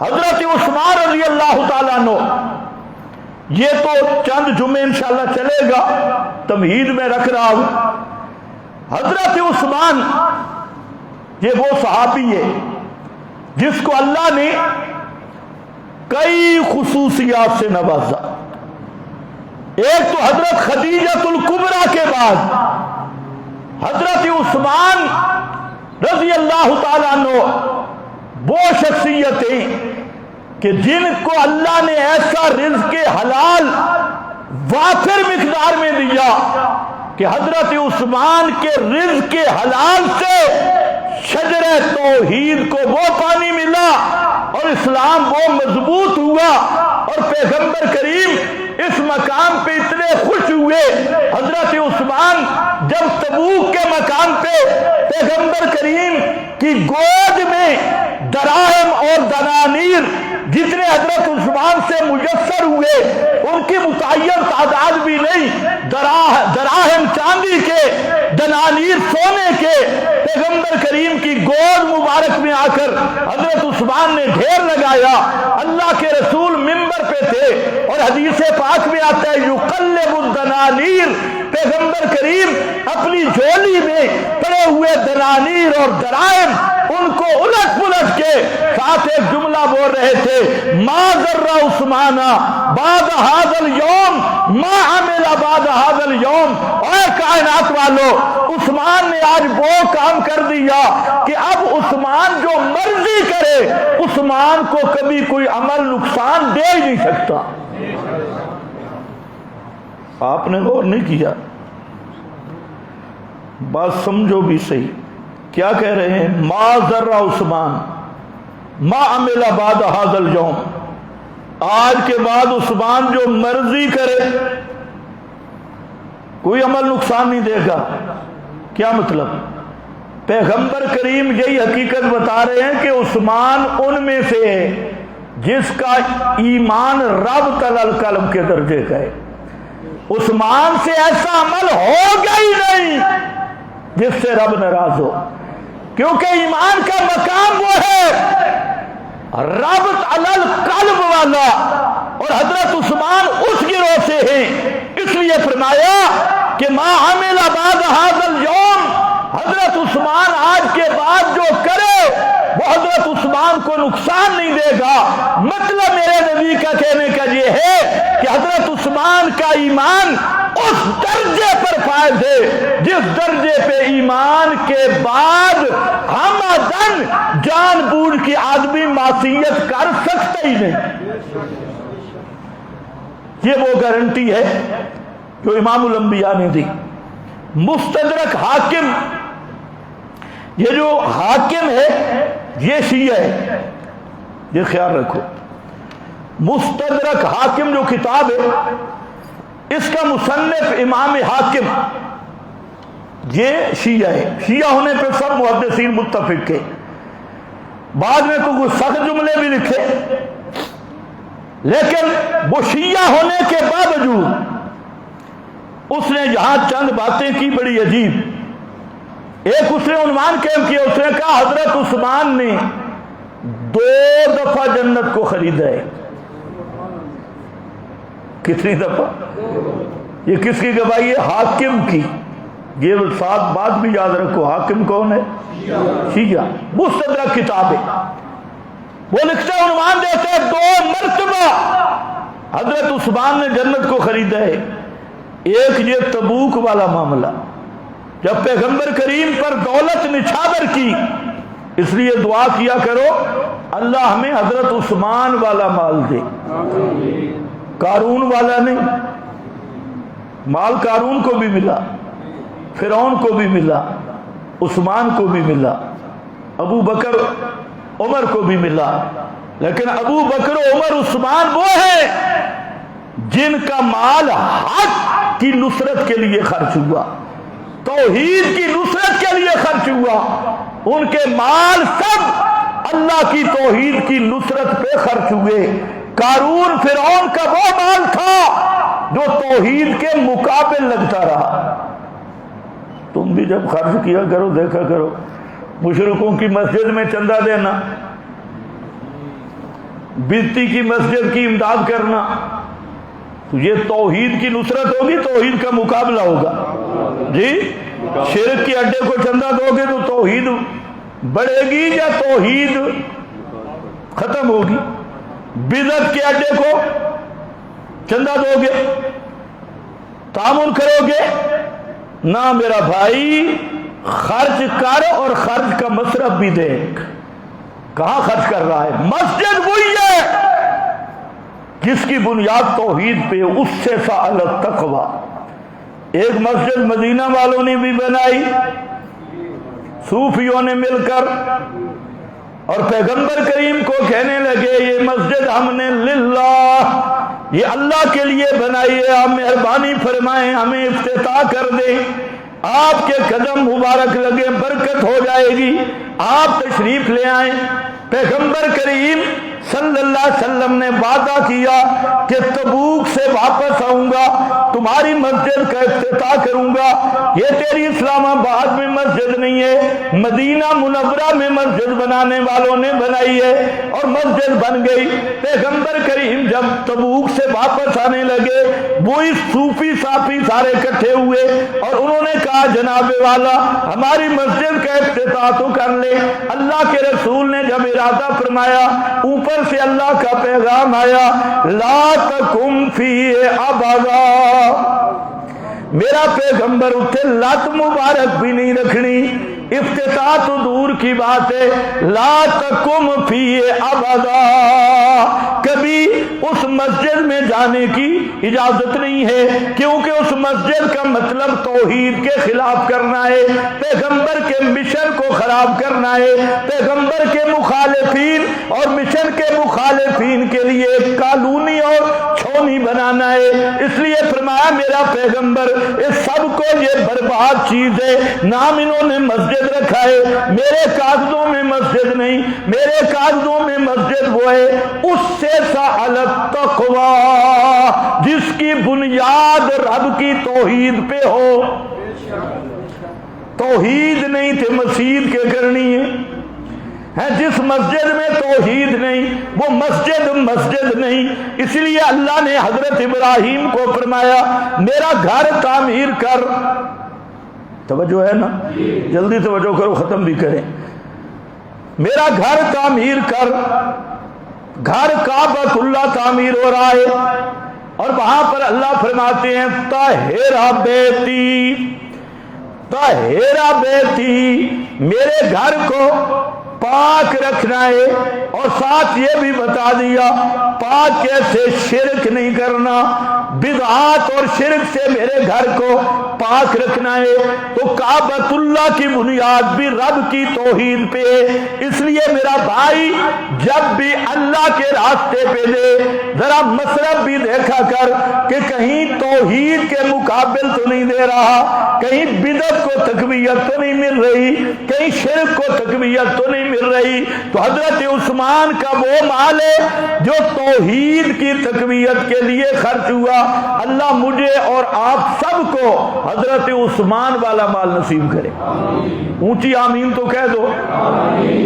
حضرت عثمان رضی اللہ تعالیٰ عنہ، یہ تو چند جمعے انشاءاللہ چلے گا، تمہید میں رکھ رہا ہوں۔ حضرت عثمان یہ وہ صحابی ہے جس کو اللہ نے کئی خصوصیات سے نوازا۔ ایک تو حضرت خدیجہ الکبریٰ کے بعد حضرت عثمان رضی اللہ تعالیٰ عنہ وہ شخصیتیں کہ جن کو اللہ نے ایسا رزق حلال وافر مقدار میں دیا کہ حضرت عثمان کے رزق حلال سے شجر توحید کو وہ پانی ملا اور اسلام وہ مضبوط ہوا، اور پیغمبر کریم اس مقام پہ اتنے خوش ہوئے۔ حضرت عثمان جب تبوک کے مقام پہ پیغمبر کریم کی گود میں دراہم اور دنانیر جتنے حضرت عثمان سے میسر ہوئے ان کی متعین تعداد بھی نہیں، دراہم چاندی کے، دنانیر سونے کے، پیغمبر کریم کی گود مبارک میں آ کر حضرت عثمان نے ڈھیر لگایا۔ اللہ کے رسول منبر پہ تھے، اور حدیث پاک میں آتا ہے یقلب الدنانیر، پیغمبر کریم اپنی جھولی میں پڑے ہوئے دنانیر اور دراہم ان کو الٹ پلٹ کے ساتھ ایک جملہ بول رہے تھے ما ذر عثمان بعد هذا اليوم ما عمل بعد هذا اليوم۔ اے کائنات والو، عثمان نے آج وہ کام کر دیا کہ اب عثمان جو مرضی کرے عثمان کو کبھی کوئی عمل نقصان دے ہی نہیں سکتا۔ آپ نے غور نہیں کیا؟ بات سمجھو بھی صحیح، کیا کہہ رہے ہیں؟ ما ذر عثمان ما عمل بعد هذا اليوم، آج کے بعد عثمان جو مرضی کرے کوئی عمل نقصان نہیں دے گا۔ کیا مطلب؟ پیغمبر کریم یہی حقیقت بتا رہے ہیں کہ عثمان ان میں سے ہے جس کا ایمان ربط القلب کے درجے کا ہے۔ عثمان سے ایسا عمل ہوگا ہی نہیں جس سے رب ناراض ہو، کیونکہ ایمان کا مقام وہ ہے ربط القلب والا، اور حضرت عثمان اس گروہ سے ہیں۔ اس لیے فرمایا کہ ما عمل بعد هذا اليوم، حضرت عثمان آج کے بعد جو کرے وہ حضرت عثمان کو نقصان نہیں دے گا۔ مطلب میرے نبی کا کہنے کا یہ ہے کہ حضرت عثمان کا ایمان اس درجے پر فائز ہے جس درجے پہ ایمان کے بعد ہمدن جان بوجھ کی آدمی معصیت کر سکتا ہی نہیں۔ یہ وہ گارنٹی ہے جو امام الانبیاء نے دی. مستدرک حاکم، یہ جو حاکم ہے یہ شیعہ ہے، یہ خیال رکھو. مستدرک حاکم جو کتاب ہے اس کا مصنف امام حاکم یہ شیعہ ہے. شیعہ ہونے پہ سب محدثین متفق ہے. بعد میں تو کچھ سخت جملے بھی لکھے، لیکن وہ شیعہ ہونے کے باوجود اس نے یہاں چند باتیں کی بڑی عجیب. ایک اس نے عنوان قائم کیا، اس نے کہا حضرت عثمان نے 2 دفعہ جنت کو خریدا ہے. کتنی دفعہ؟ یہ کس کی گواہی ہے؟ حاکم کی. یہ ساتھ بات بھی یاد رکھو، حاکم کون ہے؟ شیعہ. مستدرک کتاب ہے. وہ لکھتا ہے، عنوان دیتا ہے 2 مرتبہ حضرت عثمان نے جنت کو خریدا ہے. ایک یہ تبوک والا معاملہ، جب پیغمبر کریم پر دولت نچھاور کی، اس لیے دعا کیا کرو اللہ ہمیں حضرت عثمان والا مال دے، قارون والا نہیں. مال قارون کو بھی ملا، فرعون کو بھی ملا، عثمان کو بھی ملا، ابو بکر عمر کو بھی ملا. لیکن ابو بکر عمر عثمان وہ ہیں جن کا مال حق کی نصرت کے لیے خرچ ہوا، توحید کی نصرت کے لیے خرچ ہوا. ان کے مال سب اللہ کی توحید کی نصرت پہ خرچ ہوئے. قارون فرعون کا وہ مال تھا جو توحید کے مقابل لگتا رہا. تم بھی جب خرچ کیا کرو دیکھا کرو، مشرکوں کی مسجد میں چندہ دینا، بیتی کی مسجد کی امداد کرنا، تو یہ توحید کی نصرت ہوگی، توحید کا مقابلہ ہوگا. جی شرک کے اڈے کو چندہ دو گے تو توحید بڑھے گی یا توحید ختم ہوگی؟ بدعت کے اڈے کو چندہ دو گے، تعاون کرو گے نہ میرا بھائی. خرچ کر اور خرچ کا مصرف بھی دیکھ، کہاں خرچ کر رہا ہے. مسجد وہی ہے جس کی بنیاد توحید پہ، اس سے سأل التقوی. ایک مسجد مدینہ والوں نے بھی بنائی، صوفیوں نے مل کر، اور پیغمبر کریم کو کہنے لگے یہ مسجد ہم نے للہ، یہ اللہ کے لیے بنائی ہے، آپ مہربانی فرمائیں ہمیں افتتاح کر دیں، آپ کے قدم مبارک لگے، برکت ہو جائے گی، آپ تشریف لے آئیں. پیغمبر کریم صلی اللہ علیہ وسلم نے وعدہ کیا کہ تبوک سے واپس آؤں گا، تمہاری مسجد کا افتتاح کروں گا. یہ تیری اسلام آباد میں مسجد نہیں ہے، مدینہ منورہ میں مسجد بنانے والوں نے بنائی ہے، اور مسجد بن گئی. پیغمبر کریم جب تبوک سے واپس آنے لگے، وہی صوفی صافی سارے اکٹھے ہوئے اور انہوں نے کہا جناب والا ہماری مسجد کا افتتاح تو کر لے. اللہ کے رسول نے جب ارادہ فرمایا، اوپر سے اللہ کا پیغام آیا، لا تقم فیہ ابدا. میرا پیغمبر اتنے لات مبارک بھی نہیں رکھنی، افتتاح تو دور کی بات ہے. لا تقم فیہ ابدا، کبھی اس مسجد میں جانے کی اجازت نہیں ہے، کیونکہ اس مسجد کا مطلب توحید کے خلاف کرنا ہے، پیغمبر کے مشن کو خراب کرنا ہے، پیغمبر کے مخالفین اور مشن کے مخالفین کے لیے ایک کالونی اور چھونی بنانا ہے. اس لیے فرمایا میرا پیغمبر اس سب کو یہ برباد چیز ہے، نام انہوں نے مسجد رکھا ہے، میرے کاغذوں میں مسجد نہیں، میرے کاغذوں میں مسجد وہ ہے اس سے سأل التقوی جس کی بنیاد رب کی توحید پہ ہو. توحید نہیں تو مسجد کے کرنی ہے، جس مسجد میں توحید نہیں وہ مسجد نہیں. اس لیے اللہ نے حضرت ابراہیم کو فرمایا میرا گھر تعمیر کر. توجہ ہے نا، جلدی توجہ کرو ختم بھی کریں. میرا گھر تعمیر کر. گھر کعبۃ اللہ تعمیر ہو رہا ہے اور وہاں پر اللہ فرماتے ہیں طہر بیتی، طہر بیتی، میرے گھر کو پاک رکھنا ہے. اور ساتھ یہ بھی بتا دیا پاک کیسے، شرک نہیں کرنا، بدعات اور شرک سے میرے گھر کو پاک رکھنا ہے تو کعبۃ اللہ کی بنیاد بھی رب کی توحید پہ ہے۔ اس لیے میرا بھائی جب بھی اللہ کے راستے پہ دے ذرا مصرف بھی دیکھا کر کہ کہیں توحید کے مقابل تو نہیں دے رہا، کہیں بدعت کو تقویت تو نہیں مل رہی، کہیں شرک کو تقویت تو نہیں مل رہی۔ تو حضرت عثمان کا وہ مال ہے جو توحید کی تقویت کے لیے خرچ ہوا۔ اللہ مجھے اور آپ سب کو حضرت عثمان والا مال نصیب کرے۔ اونچی آمین تو کہہ دو۔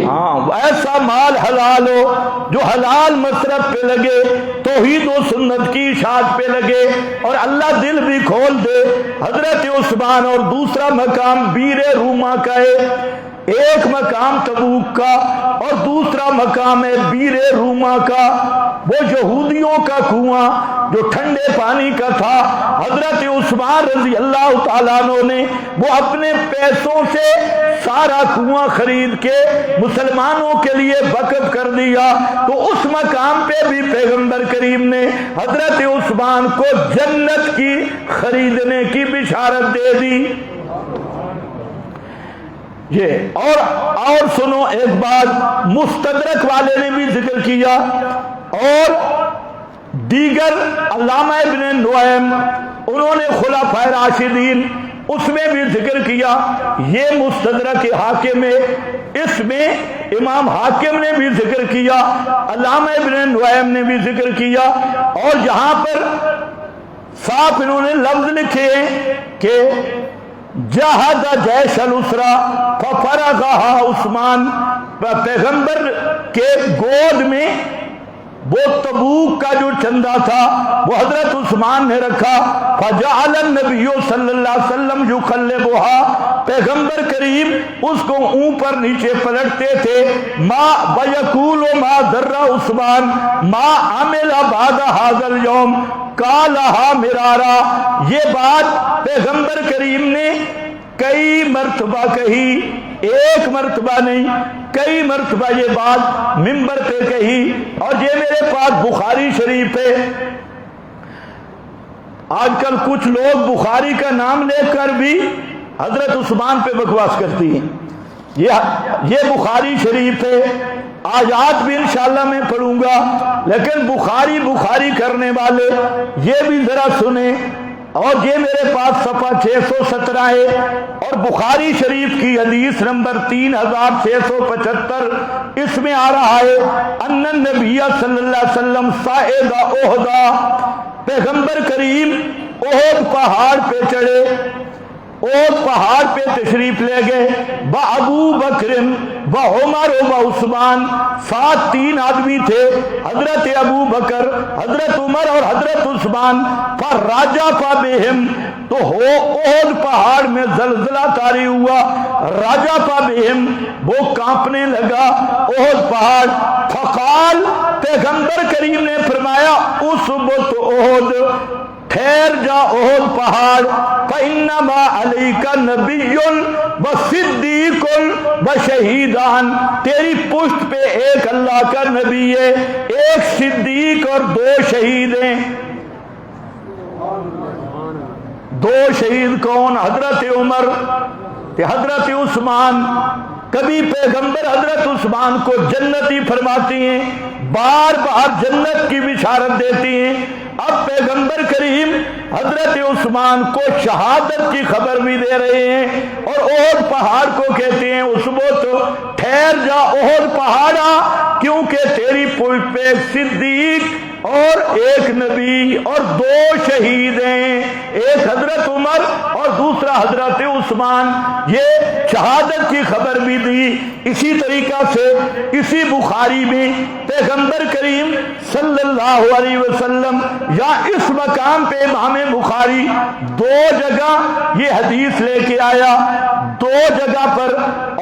ہاں، ایسا مال حلال ہو جو حلال مصرف پہ لگے، توحید و سنت کی اشاعت پہ لگے اور اللہ دل بھی کھول دے۔ حضرت عثمان اور دوسرا مقام بیر روما کا ہے، ایک مقام تبوک کا اور دوسرا مقام ہے بیر روما کا، وہ یہودیوں کا کنواں جو ٹھنڈے پانی کا تھا۔ حضرت عثمان رضی اللہ تعالیٰ عنہ نے وہ اپنے پیسوں سے سارا کنواں خرید کے مسلمانوں کے لیے وقف کر دیا۔ تو اس مقام پہ بھی پیغمبر کریم نے حضرت عثمان کو جنت کی خریدنے کی بشارت دے دی۔ یہ اور سنو ایک بات مستدرک والے نے بھی ذکر کیا اور دیگر علامہ ابن نعیم انہوں نے خلفائے راشدین اس میں بھی ذکر کیا۔ یہ مستدرک حاکم ہے، اس میں امام حاکم نے بھی ذکر کیا، علامہ ابن نعیم نے بھی ذکر کیا، اور یہاں پر صاف انہوں نے لفظ لکھے ہیں کہ جہاد جیش الاسرا ففرغھا عثمان، پیغمبر کے گود میں وہ تبوک کا جو چندہ تھا وہ حضرت عثمان نے رکھا۔ فجعل النبی صلی اللہ علیہ وسلم یقلبها، پیغمبر کریم اس کو اوپر نیچے پلٹتے تھے۔ ما ویقول ما ذر عثمان ما عمل بعد هذا اليوم قالها مرارا، یہ بات پیغمبر کریم نے کئی مرتبہ کہی، ایک مرتبہ نہیں کئی مرتبہ یہ بات منبر پہ کہی۔ اور یہ میرے پاس بخاری شریف ہے۔ آج کل کچھ لوگ بخاری کا نام لے کر بھی حضرت عثمان پہ بکواس کرتی ہیں۔ یہ بخاری شریف ہے، آیات بھی انشاءاللہ میں پڑھوں گا، لیکن بخاری کرنے والے یہ بھی ذرا سنیں۔ اور یہ میرے پاس صفحہ 617 ہے اور بخاری شریف کی حدیث نمبر 3675 اس میں آ رہا ہے ان النبی صلی اللہ علیہ وسلم صعد احد، پیغمبر کریم احد پہاڑ پہ چڑھے، احد پہاڑ پہ تشریف لے گئے۔ ابو بکر و عمر و عثمان، ساتھ تین آدمی تھے، حضرت ابو بکر، حضرت عمر اور حضرت عثمان۔ فراجف بہم، تو احد پہاڑ میں زلزلہ طاری ہوا، راجف بہم، وہ کانپنے لگا احد پہاڑ۔ فقال، پیغمبر کریم نے فرمایا اثبت احد، ٹھہر جا احد پہاڑ، فإنما علیک نبی وصدیق وشہیدان، تیری پشت پہ ایک اللہ کا نبی ہے، ایک صدیق اور دو شہید ہیں۔ دو شہید کون؟ حضرت عمر، حضرت عثمان۔ کبھی پیغمبر حضرت عثمان کو جنتی فرماتی ہیں، بار بار جنت کی بشارت دیتی ہیں۔ اب پیغمبر کریم حضرت عثمان کو شہادت کی خبر بھی دے رہے ہیں اور احد پہاڑ کو کہتے ہیں اثبت، ٹھہر جا احد پہاڑا، کیونکہ تیری پشت پہ ایک صدیق اور ایک نبی اور دو شہید ہیں، ایک حضرت عمر اور دوسرا حضرت عثمان۔ یہ شہادت کی خبر بھی دی۔ اسی طریقہ سے اسی بخاری میں پیغمبر کریم صلی اللہ علیہ وسلم یا اس مقام پہ امام بخاری دو جگہ یہ حدیث لے کے آیا، دو جگہ پر،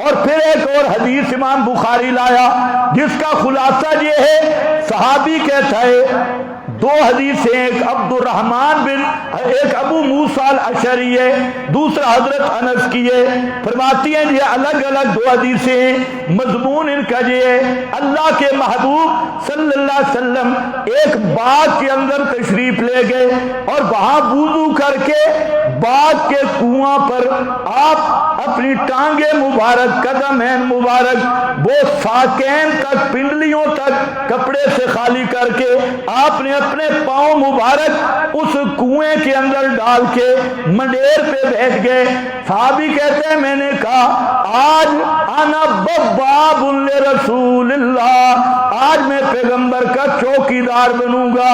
اور پھر ایک اور حدیث امام بخاری لایا جس کا خلاصہ یہ ہے، صحابی کہتا ہے دو حدیثیں، ایک عبد الرحمن بن، ایک ابو موسیٰ الاشعری ہے، دوسرا حضرت انس کی ہے، فرماتی ہیں یہ الگ الگ دو حدیثیں ہیں، مضمون ان کا یہ ہے اللہ کے محبوب صلی اللہ علیہ وسلم ایک باغ کے اندر تشریف لے گئے اور وہاں وضو کر کے باغ کے کنواں پر آپ اپنی ٹانگیں مبارک، قدمین مبارک، وہ ساکین تک، پنڈلیوں تک کپڑے سے خالی کر کے آپ نے اپنے پاؤں مبارک اس کنویں کے اندر ڈال کے منڈیر پہ بیٹھ گئے۔ صحابی کہتے ہیں میں نے کہا آج انا بواب لرسول اللہ، آج میں پیغمبر کا چوکیدار بنوں گا،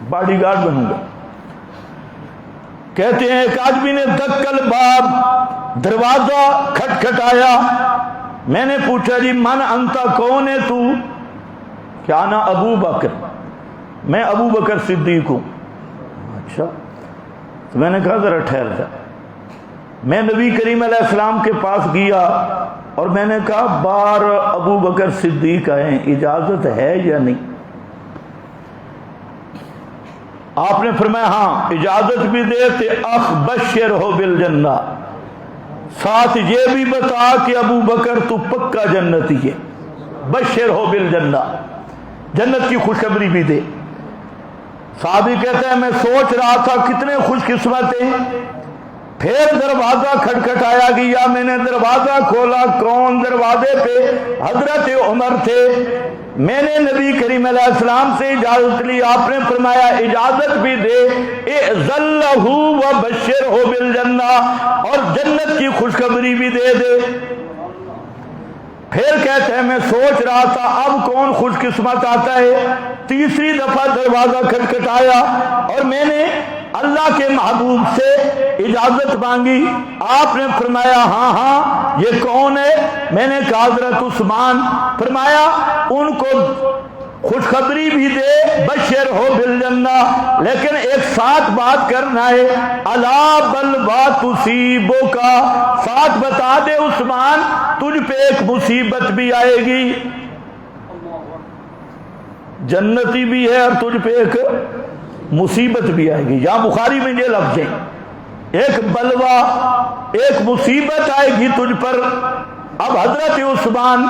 باڈی گارڈ بنوں گا۔ کہتے ہیں ایک آدمی نے دکل باب، دروازہ کھٹکھٹایا، میں نے پوچھا جی من انتا، کون ہے تو؟ کیا نا ابو بکر، میں ابو بکر صدیق ہوں۔ اچھا، تو میں نے کہا ذرا ٹھہر جا۔ میں نبی کریم علیہ السلام کے پاس گیا اور میں نے کہا بار ابو بکر صدیق آئے، اجازت ہے یا نہیں؟ آپ نے فرمایا ہاں اجازت بھی دے، تے اخ بشر ہو بالجنہ، ساتھ یہ بھی بتا کہ ابو بکر تو پکا جنتی ہے، بشر ہو بالجنہ، جنت کی خوشخبری بھی دے۔ صحابی کہتے ہیں میں سوچ رہا تھا کتنے خوش قسمت ہیں۔ پھر دروازہ کھٹکھٹایا گیا، میں نے دروازہ کھولا، کون دروازے پہ؟ حضرت عمر تھے۔ میں نے نبی کریم علیہ السلام سے اجازت لی، آپ نے فرمایا اجازت بھی دے، اذن لہ وبشرہ بالجنہ، اور جنت کی خوشخبری بھی دے دے۔ پھر کہتے ہیں میں سوچ رہا تھا اب کون خوش قسمت آتا ہے۔ تیسری دفعہ دروازہ کھٹکھٹایا اور میں نے اللہ کے محبوب سے اجازت مانگی، آپ نے فرمایا ہاں ہاں یہ کون ہے؟ میں نے کہا حضرت عثمان۔ فرمایا ان کو خوشخبری بھی دے، بشر ہو بالجنہ، لیکن ایک ساتھ بات کرنا ہے، الا بلوا تصیبک، ساتھ بتا دے عثمان تجھ پہ ایک مصیبت بھی آئے گی، جنتی بھی ہے اور تجھ پہ ایک مصیبت بھی آئے گی۔ یہاں بخاری میں یہ لفظ ہے، ایک بلوا، ایک مصیبت آئے گی تجھ پر۔ اب حضرت عثمان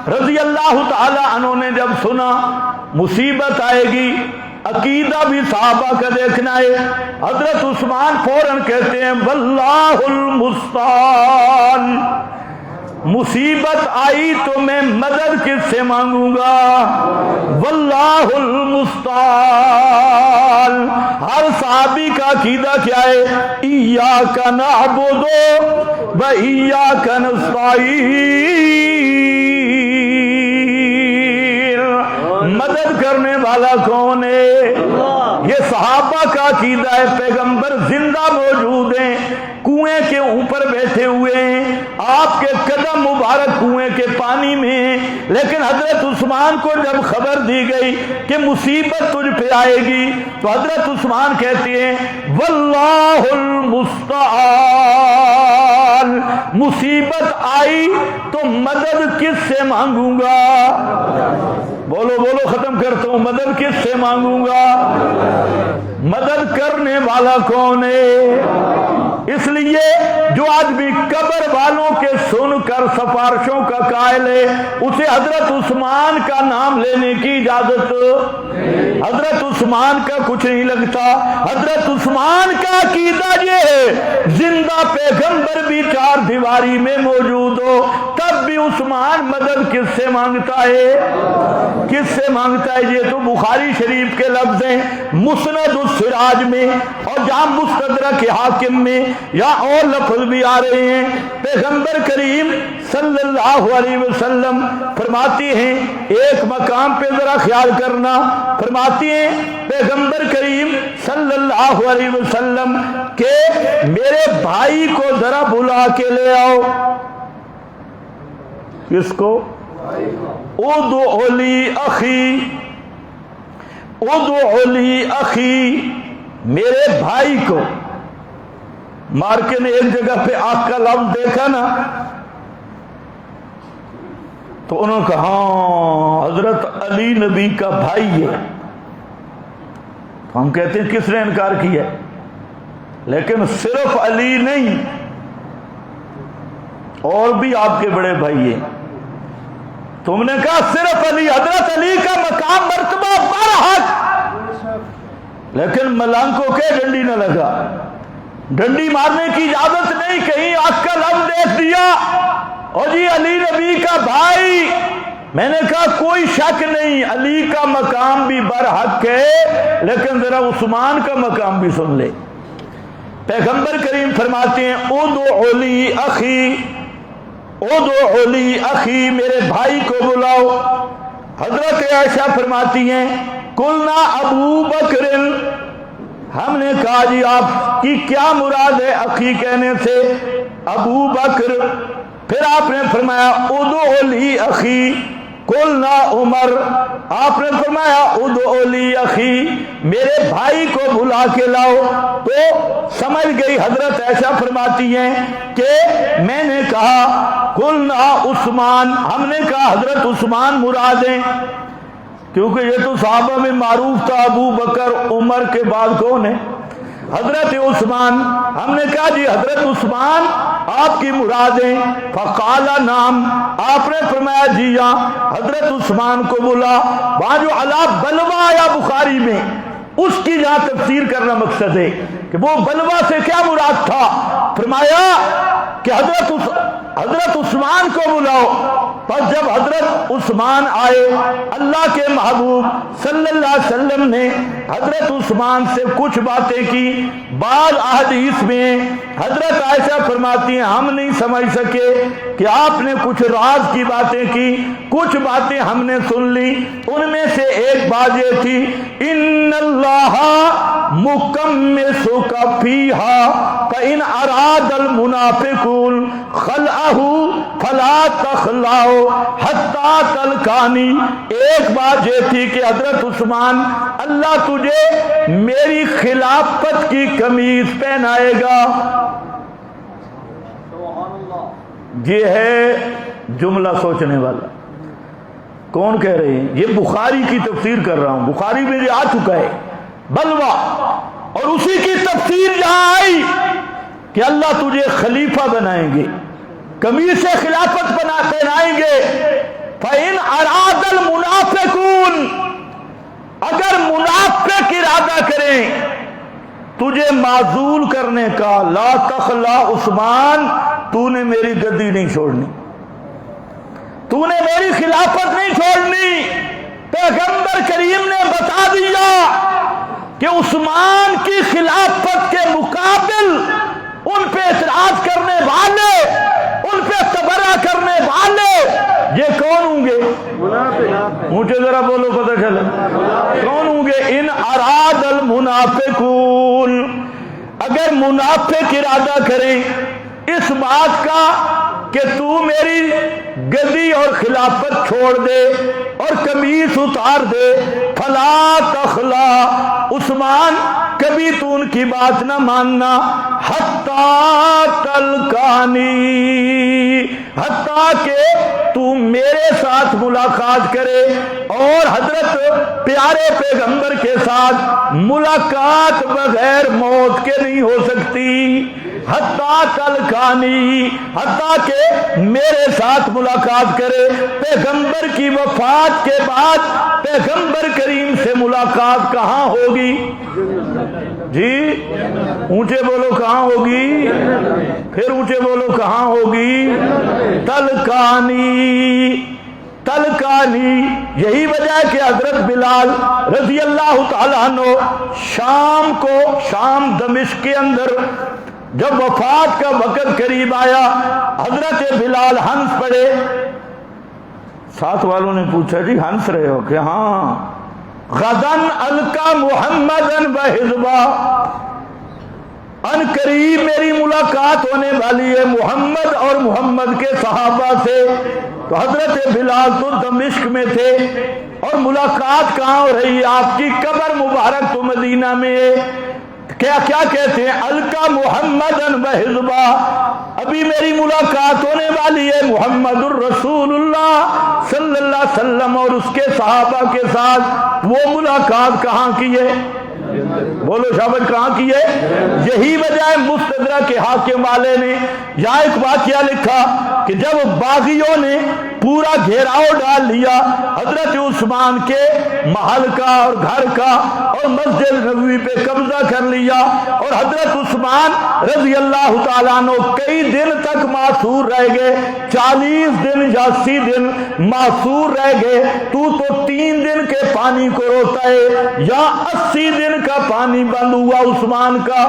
رضی اللہ تعالی عنہ نے جب سنا مصیبت آئے گی، عقیدہ بھی صحابہ کا دیکھنا ہے، حضرت عثمان فوراً کہتے ہیں واللہ المستعان، مصیبت آئی تو میں مدد کس سے مانگوں گا؟ واللہ المستعان۔ ہر صحابی کا عقیدہ کیا ہے؟ ایاک نعبد و ایاک نستعین، مدد کرنے والا کون ہے؟ یہ صحابہ کا عقیدہ ہے۔ پیغمبر زندہ موجود ہیں، کنویں کے اوپر بیٹھے ہوئے ہیں، آپ کے قدم مبارک کنویں کے پانی میں ہیں، لیکن حضرت عثمان کو جب خبر دی گئی کہ مصیبت تجھ پہ آئے گی تو حضرت عثمان کہتے ہیں واللہ المستعان، مصیبت آئی تو مدد کس سے مانگوں گا؟ بولو بولو، ختم کرتا ہوں، مدد کس سے مانگوں گا؟ مدد کرنے والا کون ہے؟ اس لیے جو آدمی قبر والوں کے سن کر سفارشوں کا قائل ہے اسے حضرت عثمان کا نام لینے کی اجازت، حضرت عثمان کا کچھ نہیں لگتا۔ حضرت عثمان کا عقیدہ یہ ہے زندہ پیغمبر بھی چار دیواری میں موجود ہو تب بھی عثمان مدد کس سے مانگتا ہے؟ کس سے مانگتا ہے؟ یہ تو بخاری شریف کے لفظ ہیں مسند السراج میں، اور جہاں مستدرک حاکم میں یا اور لفظ بھی آ رہے ہیں۔ پیغمبر کریم صلی اللہ علیہ وسلم فرماتی ہیں، ایک مقام پہ ذرا خیال کرنا، فرماتی ہیں پیغمبر کریم صلی اللہ علیہ وسلم کہ میرے بھائی کو ذرا بلا کے لے آؤ۔ کس کو؟ ادعو لی اخی، ادعو لی اخی، میرے بھائی کو۔ مارکے نے ایک جگہ پہ آگ کا لفظ دیکھا نا تو انہوں نے کہا ہاں حضرت علی نبی کا بھائی ہے۔ ہم کہتے ہیں کس نے انکار کیا؟ لیکن صرف علی نہیں، اور بھی آپ کے بڑے بھائی ہیں۔ تم نے کہا صرف علی، حضرت علی کا مقام مرتبہ برحق، لیکن ملنگ کو کہ ڈنڈی نہ لگا، ڈنڈی مارنے کی اجازت نہیں، کہیں آنکھ کا لم دیکھ دیا اور جی علی نبی کا بھائی، میں نے کہا کوئی شک نہیں علی کا مقام بھی برحق ہے، لیکن ذرا عثمان کا مقام بھی سن لے۔ پیغمبر کریم فرماتے ہیں ادعو لی اخی، ادعو لی اخی، میرے بھائی کو بلاؤ۔ حضرت عائشہ فرماتی ہیں قلنا ابو بکر، ہم نے کہا جی آپ کی کیا مراد ہے اخی کہنے سے؟ ابو بکر۔ پھر آپ نے فرمایا ادعو لی اخی، قلنا عمر، آپ نے فرمایا ادعو لی اخی، میرے بھائی کو بلا کے لاؤ۔ تو سمجھ گئی حضرت عائشہ فرماتی ہیں کہ میں نے کہا قلنا عثمان، ہم نے کہا حضرت عثمان مراد ہیں، کیونکہ یہ تو صحابہ میں معروف تھا ابو بکر عمر کے بعد کون ہے؟ حضرت عثمان۔ ہم نے کہا جی حضرت عثمان آپ کی مراد ہیں، فقال نام، آپ نے فرمایا جی ہاں، حضرت عثمان کو بلا۔ وہاں جو علا بلوا آیا بخاری میں، اس کی جہاں تفسیر کرنا مقصد ہے کہ وہ بلوا سے کیا مراد تھا، فرمایا کہ حضرت عثمان کو بلاؤ۔ پر جب حضرت عثمان آئے، اللہ کے محبوب صلی اللہ علیہ وسلم نے حضرت عثمان سے کچھ باتیں کی۔ بعض احادیث میں حضرت عائشہ فرماتی ہیں ہم نہیں سمجھ سکے کہ آپ نے کچھ راز کی باتیں کی، کچھ باتیں ہم نے سن لی۔ ان میں سے ایک بات یہ تھی ان اللہ مکمسک فیہا فإن اراد المنافقون خلعہ فلا تخلعوا حتی تلقانی۔ ایک بات یہ تھی کہ حضرت عثمان اللہ تجھے میری خلافت کی قمیض پہنائے گا۔ یہ ہے جملہ سوچنے والا۔ کون کہہ رہے ہیں؟ یہ بخاری کی تفسیر کر رہا ہوں، بخاری میں یہ آ چکا ہے بلوا، اور اسی کی تفسیر یہاں آئی کہ اللہ تجھے خلیفہ بنائیں گے، قمیص سے خلافت پہنائیں گے۔ فَإِنْ أَرَادَ الْمُنَافِقُونَ، اگر منافق ارادہ کریں تجھے معزول کرنے کا، لا تخلا عثمان، تو نے میری گدی نہیں چھوڑنی، تو نے میری خلافت نہیں چھوڑنی۔ پیغمبر کریم نے بتا دیا کہ عثمان کی خلافت کے مقابل ان پہ اعتراض کرنے والے، ان پہ تبرہ کرنے والے یہ کون ہوں گے؟ مجھے ذرا بولو پتہ چلے کون ہوں گے؟ ان اراد المنافقون، اگر منافق ارادہ کریں اس بات کا کہ تو میری گدی اور خلافت چھوڑ دے اور قمیص اتار دے، فلا تخلا عثمان، کبھی تو ان کی بات نہ ماننا، حتی تلقانی، حتیٰ کہ تو میرے ساتھ ملاقات کرے۔ اور حضرت پیارے پیغمبر کے ساتھ ملاقات بغیر موت کے نہیں ہو سکتی۔ حتیٰ تلقانی، حتیٰ کہ میرے ساتھ ملاقات کرے۔ پیغمبر کی وفات کے بعد پیغمبر کریم سے ملاقات کہاں ہوگی؟ جی اونچے بولو کہاں ہوگی؟ پھر اونچے بولو کہاں ہوگی؟ تلقانی، تلقانی۔ یہی وجہ ہے کہ حضرت بلال رضی اللہ تعالیٰ عنہ شام دمشق کے اندر جب وفات کا وقت قریب آیا، حضرت بلال ہنس پڑے۔ ساتھ والوں نے پوچھا جی ہنس رہے ہو کہ ہاں، غدن القا محمدن وحزبا، ان قریب میری ملاقات ہونے والی ہے محمد اور محمد کے صحابہ سے۔ تو حضرت بلال تو دمشق میں تھے، اور ملاقات کہاں ہو رہی ہے؟ آپ کی قبر مبارک تو مدینہ میں ہے۔ کیا کہتے ہیں؟ القا محمدن وحزبا، ابھی میری ملاقات ہونے والی ہے محمد الرسول اللہ صلی اللہ علیہ وسلم اور اس کے صحابہ کے ساتھ۔ وہ ملاقات کہاں کی ہے؟ بولو شابت کہاں کی ہے؟ یہی وجہ ہے مستدرک کے حاکم والے نے یہاں ایک واقعہ لکھا کہ جب باغیوں نے پورا گھیراؤ ڈال لیا حضرت عثمان کے محل کا اور گھر کا اور مسجد نبوی پہ قبضہ کر لیا، اور حضرت عثمان رضی اللہ تعالیٰ عنہ کئی دن تک معصور رہ گئے، 40 دن یا 80 دن معصور رہ گئے۔ تو 3 دن کے پانی کو روتا ہے یا 80 دن کا پانی بند ہوا عثمان کا؟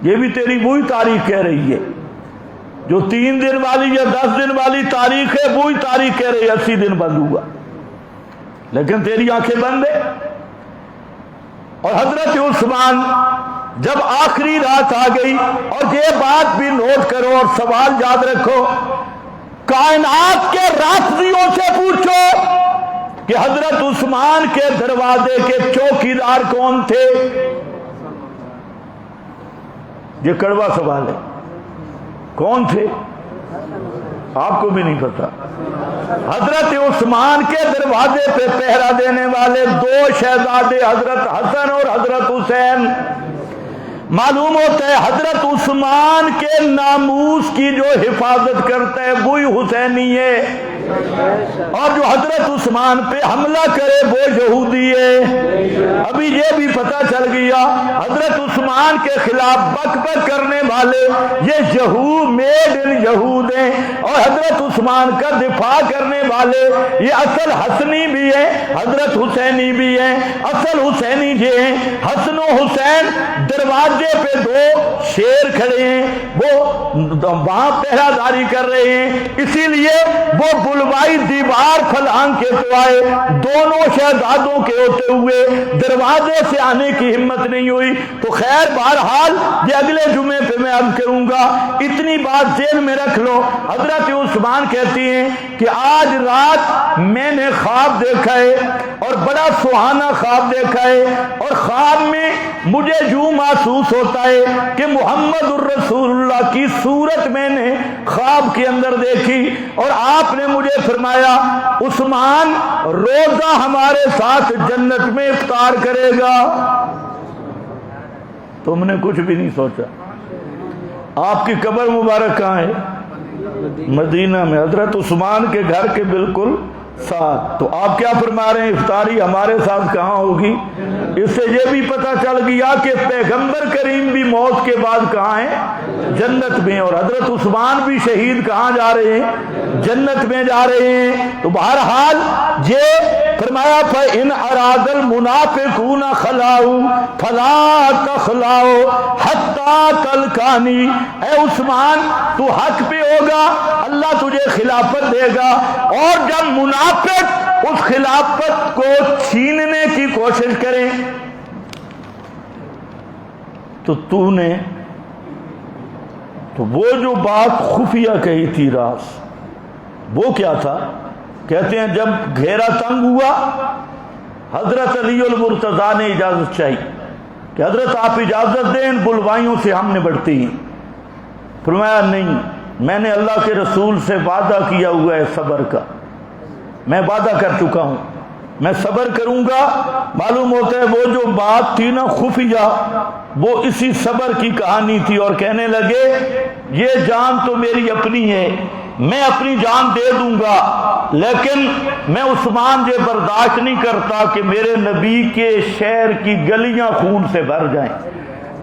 یہ بھی تیری وہی تاریخ کہہ رہی ہے جو 3 دن والی یا 10 دن والی تاریخ ہے، وہی تاریخ کہہ رہی ہے 80 دن بند ہوا، لیکن تیری آنکھیں بند ہے۔ اور حضرت عثمان جب آخری رات آ گئی، اور یہ بات بھی نوٹ کرو اور سوال یاد رکھو، کائنات کے رافضیوں سے پوچھو کہ حضرت عثمان کے دروازے کے چوکیدار کون تھے؟ یہ کڑوا سوال ہے، کون تھے؟ آپ کو بھی نہیں پتا۔ حضرت عثمان کے دروازے پہ پہرا دینے والے 2 شہزادے حضرت حسن اور حضرت حسین، معلوم ہوتا ہے حضرت عثمان کے ناموس کی جو حفاظت کرتا ہے وہی حسینی ہے، اور جو حضرت عثمان پہ حملہ کرے وہ یہودی ہے۔ ابھی یہ بھی پتہ چل گیا حضرت عثمان کے خلاف بک بک کرنے والے یہ یہود میڈ ان یہود ہیں، اور حضرت عثمان کا دفاع کرنے والے یہ اصل حسنی بھی ہیں، حضرت حسینی بھی ہیں، اصل حسینی یہ ہیں۔ حسن و حسین دروازے پہ 2 شیر کھڑے ہیں، وہ وہاں پہرا داری کر رہے ہیں، اسی لیے وہ بلوائی دیوار پھلانگ کے تو آئے، دونوں شہزادوں کے ہوتے ہوئے دروازے سے آنے کی ہمت نہیں ہوئی۔ تو خیر بہرحال یہ اگلے جمعے پہ میں عرض کروں گا، اتنی بات ذہن میں رکھ لو۔ حضرت عثمان کہتی ہیں کہ آج رات میں نے خواب دیکھا ہے اور بڑا سہانا خواب دیکھا ہے، اور خواب میں مجھے یوں محسوس ہوتا ہے کہ محمد الرسول اللہ کی صورت میں نے خواب کے اندر دیکھی، اور آپ نے مجھے فرمایا عثمان روزہ ہمارے ساتھ جنت میں افطار کرے گا۔ تم نے کچھ بھی نہیں سوچا۔ آپ کی قبر مبارک کہاں ہے؟ مدینہ میں، حضرت عثمان کے گھر کے بالکل ساتھ۔ تو آپ کیا فرما رہے ہیں افطاری ہمارے ساتھ کہاں ہوگی؟ اس سے یہ بھی پتہ چل گیا کہ پیغمبر کریم بھی موت کے بعد کہاں ہیں؟ جنت میں، اور حضرت عثمان بھی شہید کہاں جا رہے ہیں؟ جنت میں جا رہے ہیں۔ تو بہرحال یہ فرمایا فَإِنْ أَرَادَ الْمُنَافِقُونَ خَلَاؤُ فَلَا تَخْلَعُوا حَتَّى تَلْقَانِي۔ اے عثمان تو حق پہ ہوگا، اللہ تجھے خلافت دے گا، اور جب منافق اس خلافت کو چھیننے کی کوشش کریں تو نے تو وہ جو بات خفیہ کہی تھی راز، وہ کیا تھا؟ کہتے ہیں جب گھیرا تنگ ہوا حضرت علی المرتضیٰ نے اجازت چاہی کہ حضرت آپ اجازت دیں، ان بلوائیوں سے ہم نبٹتے ہیں۔ فرمایا نہیں، میں نے اللہ کے رسول سے وعدہ کیا ہوا ہے صبر کا، میں وعدہ کر چکا ہوں، میں صبر کروں گا۔ معلوم ہوتا ہے وہ جو بات تھی نا خفیہ، وہ اسی صبر کی کہانی تھی، اور کہنے لگے یہ جان تو میری اپنی ہے، میں اپنی جان دے دوں گا، لیکن میں عثمان یہ برداشت نہیں کرتا کہ میرے نبی کے شہر کی گلیاں خون سے بھر جائیں،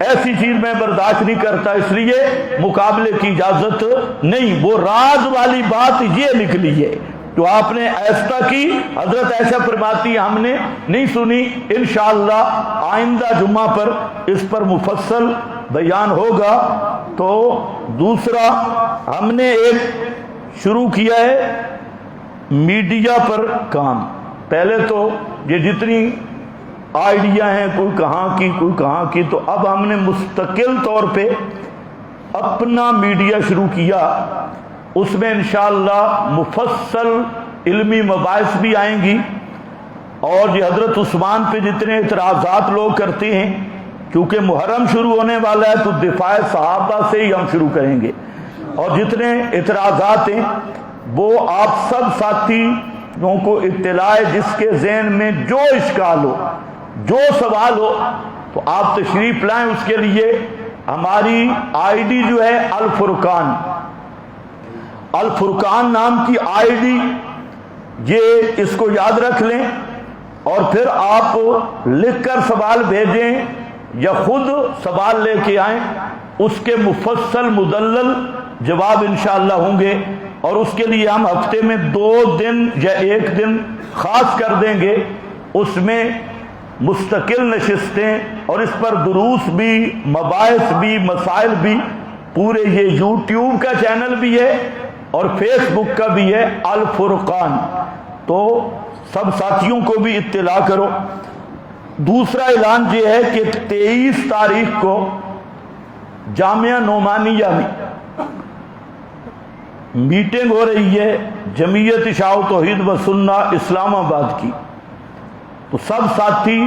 ایسی چیز میں برداشت نہیں کرتا، اس لیے مقابلے کی اجازت نہیں۔ وہ راز والی بات یہ نکلی ہے جو آپ نے ایسا کی، حضرت ایسا فرماتی ہم نے نہیں سنی۔ انشاءاللہ آئندہ جمعہ پر اس پر مفصل بیان ہوگا۔ تو دوسرا ہم نے ایک شروع کیا ہے میڈیا پر کام۔ پہلے تو یہ جتنی آئیڈیا ہیں کوئی کہاں کی کوئی کہاں کی، تو اب ہم نے مستقل طور پہ اپنا میڈیا شروع کیا، اس میں انشاءاللہ مفصل علمی مباحث بھی آئیں گی، اور یہ حضرت عثمان پہ جتنے اعتراضات لوگ کرتے ہیں، کیونکہ محرم شروع ہونے والا ہے تو دفاع صحابہ سے ہی ہم شروع کریں گے، اور جتنے اعتراضات ہیں وہ آپ سب ساتھیوں کو اطلاع ہے، جس کے ذہن میں جو اشکال ہو جو سوال ہو تو آپ تشریف لائیں۔ اس کے لیے ہماری آئی ڈی جو ہے الفرقان، الفرقان نام کی آئی ڈی، یہ اس کو یاد رکھ لیں، اور پھر آپ لکھ کر سوال بھیجیں یا خود سوال لے کے آئیں، اس کے مفصل مدلل جواب انشاءاللہ ہوں گے، اور اس کے لیے ہم ہفتے میں 2 دن یا 1 دن خاص کر دیں گے، اس میں مستقل نشستیں اور اس پر دروس بھی، مباحث بھی، مسائل بھی، پورے یہ یوٹیوب کا چینل بھی ہے اور فیس بک کا بھی ہے الفرقان، تو سب ساتھیوں کو بھی اطلاع کرو۔ دوسرا اعلان یہ ہے کہ 23 تاریخ کو جامعہ نعمانیہ میں میٹنگ ہو رہی ہے جمعیت اشاعت توحید و سنہ اسلام آباد کی، تو سب ساتھی